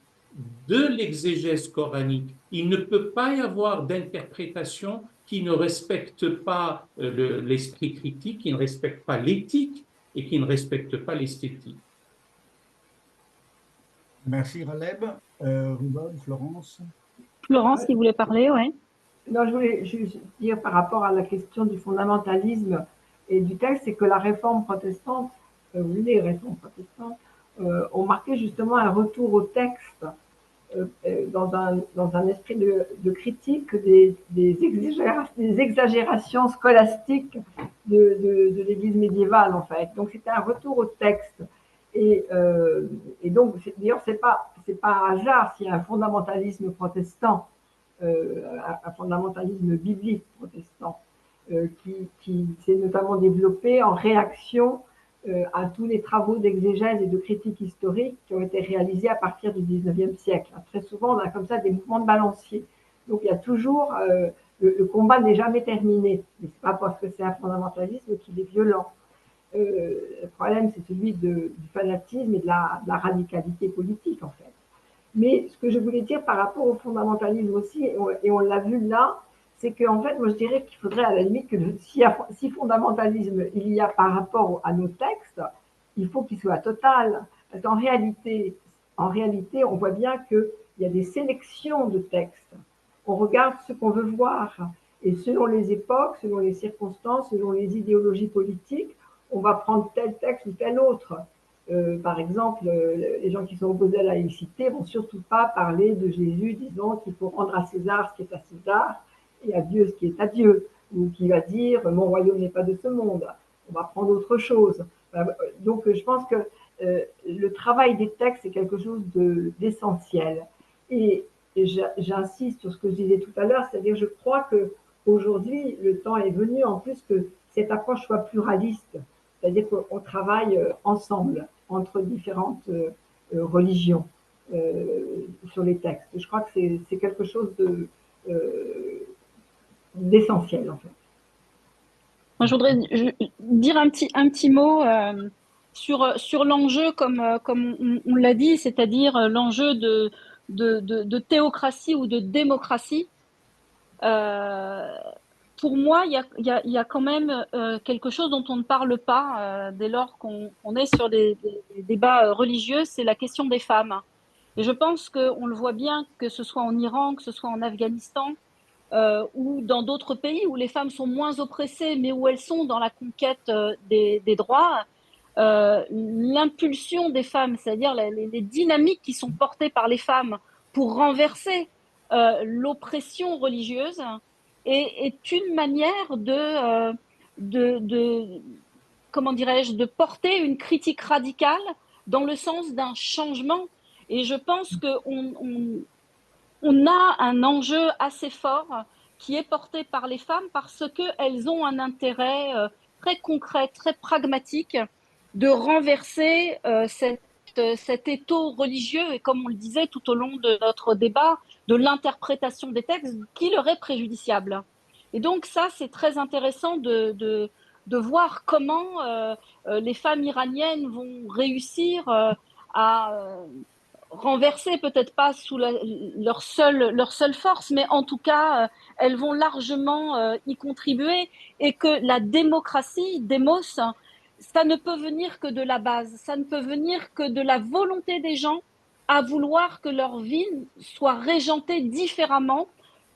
de l'exégèse coranique. Il ne peut pas y avoir d'interprétation qui ne respecte pas l'esprit critique, qui ne respecte pas l'éthique et qui ne respecte pas l'esthétique. Merci Raleb. Rubon, Florence. Florence, qui voulait parler, oui. Non, je voulais juste dire par rapport à la question du fondamentalisme et du texte, c'est que la réforme protestante, les réformes protestantes, ont marqué justement un retour au texte dans un esprit de critique des exagérations scolastiques de l'Église médiévale, en fait. Donc, c'était un retour au texte. Et donc, d'ailleurs, c'est pas un hasard s'il y a un fondamentalisme protestant, un fondamentalisme biblique protestant, qui s'est notamment développé en réaction à tous les travaux d'exégèse et de critique historique qui ont été réalisés à partir du 19e siècle. Très souvent, on a comme ça des mouvements de balancier. Donc, il y a toujours, le combat n'est jamais terminé. Mais ce n'est pas parce que c'est un fondamentalisme qu'il est violent. Le problème, c'est celui du fanatisme et de la radicalité politique, en fait. Mais ce que je voulais dire par rapport au fondamentalisme aussi, et on l'a vu là, c'est qu'en fait, moi je dirais qu'il faudrait à la limite que si fondamentalisme il y a par rapport à nos textes, il faut qu'il soit total. Parce qu'en réalité, on voit bien qu'il y a des sélections de textes. On regarde ce qu'on veut voir. Et selon les époques, selon les circonstances, selon les idéologies politiques, on va prendre tel texte ou tel autre. Par exemple, les gens qui sont opposés à la laïcité vont surtout pas parler de Jésus disant qu'il faut rendre à César ce qui est à César et à Dieu ce qui est à Dieu, ou qui va dire mon royaume n'est pas de ce monde. On va prendre autre chose. Donc, je pense que le travail des textes est quelque chose d'essentiel. Et j'insiste sur ce que je disais tout à l'heure, c'est-à-dire je crois que aujourd'hui le temps est venu en plus que cette approche soit pluraliste, c'est-à-dire qu'on travaille ensemble entre différentes religions sur les textes. Je crois que c'est quelque chose d'essentiel en fait. Moi, je voudrais dire un petit mot sur l'enjeu, comme on l'a dit, c'est-à-dire l'enjeu de théocratie ou de démocratie. Pour moi, il y a quand même quelque chose dont on ne parle pas dès lors qu'on est sur des débats religieux, c'est la question des femmes. Et je pense qu'on le voit bien, que ce soit en Iran, que ce soit en Afghanistan, ou dans d'autres pays où les femmes sont moins oppressées, mais où elles sont dans la conquête des droits, l'impulsion des femmes, c'est-à-dire les dynamiques qui sont portées par les femmes pour renverser l'oppression religieuse, est une manière comment dirais-je, de porter une critique radicale dans le sens d'un changement. Et je pense qu'on a un enjeu assez fort qui est porté par les femmes parce qu'elles ont un intérêt très concret, très pragmatique de renverser cet étau religieux et, comme on le disait tout au long de notre débat, de l'interprétation des textes qui leur est préjudiciable. Et donc ça, c'est très intéressant de voir comment les femmes iraniennes vont réussir à renverser, peut-être pas sous leur seule force, mais en tout cas, elles vont largement y contribuer, et que la démocratie, démos, ça ne peut venir que de la base, ça ne peut venir que de la volonté des gens à vouloir que leur vie soit régentée différemment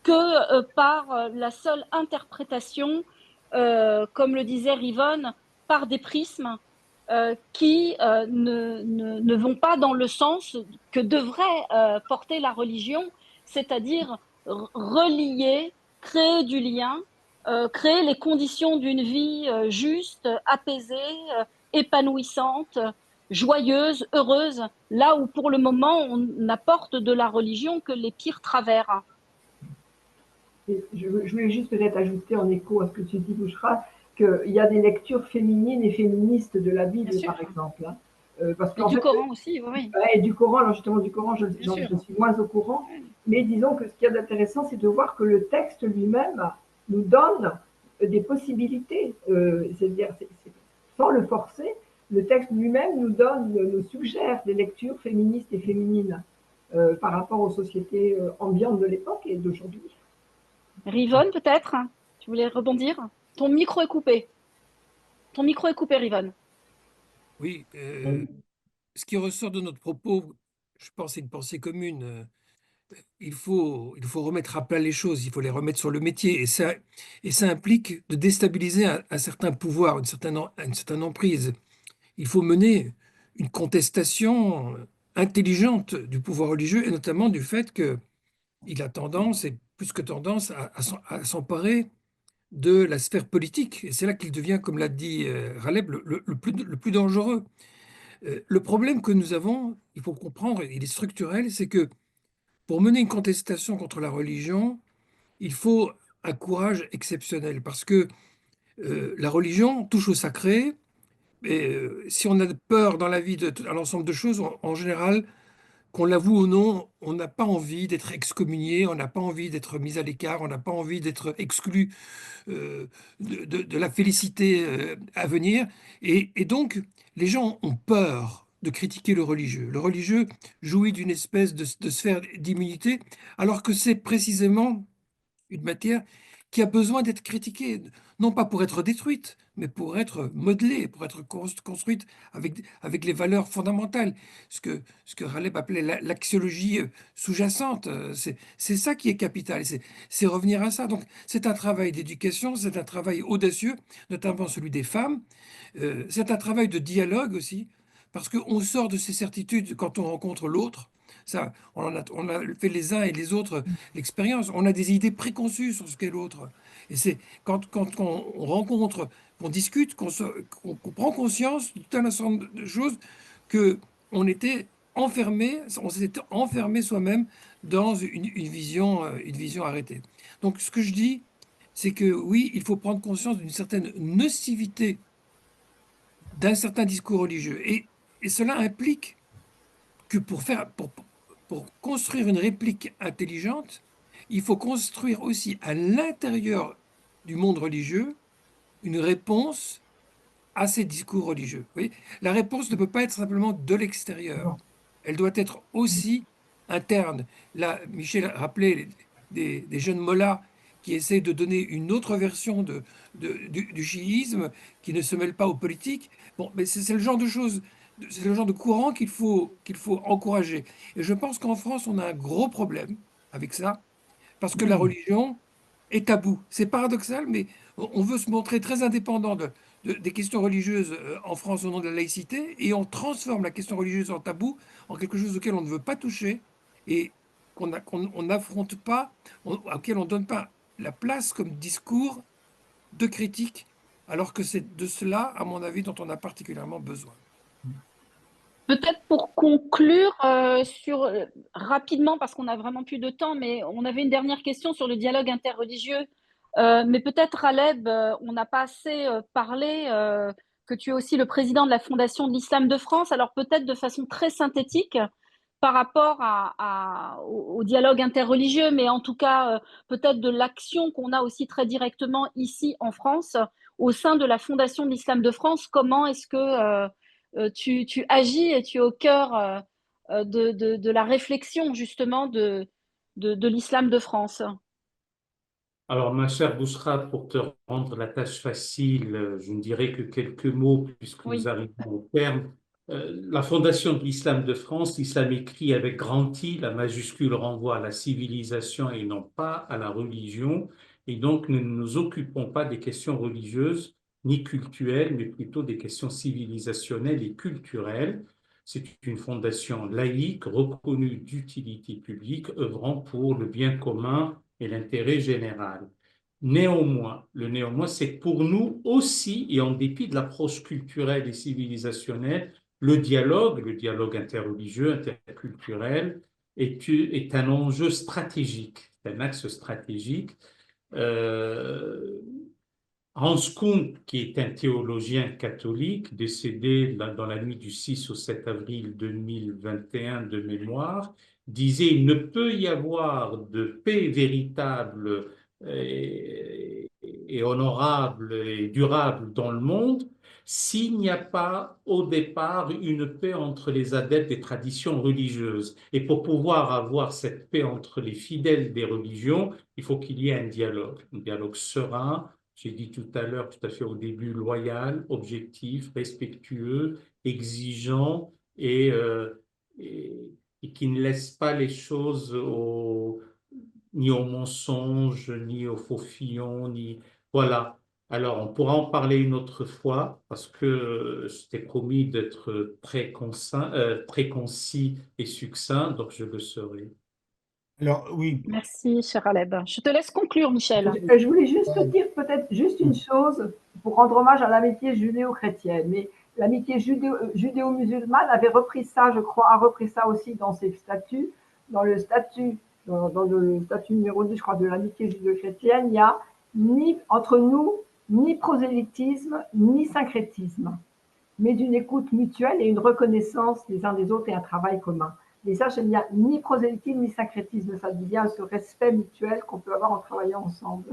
que par la seule interprétation, comme le disait Rivonne, par des prismes qui ne vont pas dans le sens que devrait porter la religion, c'est-à-dire relier, créer du lien, créer les conditions d'une vie juste, apaisée, épanouissante, joyeuse, heureuse, là où pour le moment on n'apporte de la religion que les pires travers. Et je voulais juste peut-être ajouter en écho à ce que tu dis, Bouchra, qu'il y a des lectures féminines et féministes de la Bible, par exemple. Parce Et qu'en du fait, Coran aussi, oui. et du Coran, alors justement du Coran, Bien sûr. je suis moins au courant, mais disons que ce qu'il y a d'intéressant, c'est de voir que le texte lui-même nous donne des possibilités, c'est-à-dire sans le forcer, le texte lui-même nous suggère des lectures féministes et féminines par rapport aux sociétés ambiantes de l'époque et d'aujourd'hui. Rivonne, peut-être? Tu voulais rebondir? Ton micro est coupé. Ton micro est coupé, Rivonne. Oui, ce qui ressort de notre propos, je pense, c'est une pensée commune. Il faut remettre à plat les choses, il faut les remettre sur le métier. Et ça implique de déstabiliser un certain pouvoir, une certaine emprise. Il faut mener une contestation intelligente du pouvoir religieux, et notamment du fait qu'il a tendance, et plus que tendance, à s'emparer de la sphère politique. Et c'est là qu'il devient, comme l'a dit Raleb, le plus dangereux. Le problème que nous avons, il faut comprendre, il est structurel, c'est que pour mener une contestation contre la religion, il faut un courage exceptionnel parce que la religion touche au sacré. Et si on a peur dans la vie à l'ensemble de choses, en général, qu'on l'avoue ou non, on n'a pas envie d'être excommunié, on n'a pas envie d'être mis à l'écart, on n'a pas envie d'être exclu de la félicité à venir. Et donc, les gens ont peur de critiquer le religieux. Le religieux jouit d'une espèce de sphère d'immunité, alors que c'est précisément une matière qui a besoin d'être critiquée, non pas pour être détruite, mais pour être modelée, pour être construite avec les valeurs fondamentales. Ce que Raleb appelait l'axiologie sous-jacente, c'est ça qui est capital, c'est revenir à ça. Donc c'est un travail d'éducation, c'est un travail audacieux, notamment celui des femmes. C'est un travail de dialogue aussi, parce qu'on sort de ses certitudes quand on rencontre l'autre. Ça, on a fait les uns et les autres l'expérience. On a des idées préconçues sur ce qu'est l'autre. Et c'est quand on rencontre, qu'on discute, qu'on prend conscience de tout un ensemble de choses que on était enfermé, on s'était enfermé soi-même dans une vision arrêtée. Donc ce que je dis, c'est que oui, il faut prendre conscience d'une certaine nocivité d'un certain discours religieux. Et cela implique que pour construire une réplique intelligente, il faut construire aussi à l'intérieur du monde religieux une réponse à ces discours religieux. Vous voyez, la réponse ne peut pas être simplement de l'extérieur. Elle doit être aussi interne. Là, Michel rappelait des jeunes mollahs qui essaient de donner une autre version du chiisme, qui ne se mêle pas aux politiques. Bon, mais c'est le genre de choses, c'est le genre de courant qu'il faut encourager. Et je pense qu'en France, on a un gros problème avec ça, parce que la Oui. religion est tabou. C'est paradoxal, mais on veut se montrer très indépendant des questions religieuses en France au nom de la laïcité, et on transforme la question religieuse en tabou, en quelque chose auquel on ne veut pas toucher, et qu'on n'affronte pas, auquel on ne donne pas la place comme discours de critique, alors que c'est de cela, à mon avis, dont on a particulièrement besoin. Peut-être pour conclure rapidement, parce qu'on a vraiment plus de temps, mais on avait une dernière question sur le dialogue interreligieux. Mais peut-être, Raleb, on n'a pas assez parlé que tu es aussi le président de la Fondation de l'Islam de France. Alors peut-être de façon très synthétique par rapport au dialogue interreligieux, mais en tout cas peut-être de l'action qu'on a aussi très directement ici en France au sein de la Fondation de l'Islam de France. Comment est-ce que tu agis et tu es au cœur de la réflexion justement de l'islam de France? Alors, ma chère Bouchra, pour te rendre la tâche facile, je ne dirai que quelques mots puisque nous Oui, arrivons au terme. La Fondation de l'Islam de France, l'islam écrit avec grand I, la majuscule renvoie à la civilisation et non pas à la religion. Et donc, nous ne nous occupons pas des questions religieuses ni cultuelles, mais plutôt des questions civilisationnelles et culturelles. C'est une fondation laïque, reconnue d'utilité publique, œuvrant pour le bien commun et l'intérêt général. Néanmoins, le néanmoins, c'est que pour nous aussi, et en dépit de l'approche culturelle et civilisationnelle, le dialogue interreligieux, interculturel, est un enjeu stratégique, c'est un axe stratégique. Euh, Hans Kung, qui est un théologien catholique décédé dans la nuit du 6 au 7 avril 2021 de mémoire, disait: il ne peut y avoir de paix véritable et honorable et durable dans le monde s'il n'y a pas au départ une paix entre les adeptes des traditions religieuses. Et pour pouvoir avoir cette paix entre les fidèles des religions, il faut qu'il y ait un dialogue serein. J'ai dit tout à l'heure, tout à fait au début, loyal, objectif, respectueux, exigeant et, et qui ne laisse pas les choses ni au mensonge, ni au faux fillon, ni... Voilà. Alors, on pourra en parler une autre fois parce que je t'ai promis d'être très concis et succinct, donc je le serai. Alors, oui, Merci, cher Aleb. Je te laisse conclure, Michel. Je voulais juste dire peut-être juste une chose pour rendre hommage à l'amitié judéo-chrétienne. Mais l'amitié judéo-musulmane avait repris ça, je crois, a repris ça aussi dans ses statuts. Dans le statut numéro 10, je crois, de l'amitié judéo-chrétienne, il n'y a ni entre nous ni prosélytisme ni syncrétisme, mais d'une écoute mutuelle et une reconnaissance les uns des autres et un travail commun. Et ça, il n'y a ni prosélytisme ni syncrétisme, ça dit bien ce respect mutuel qu'on peut avoir en travaillant ensemble.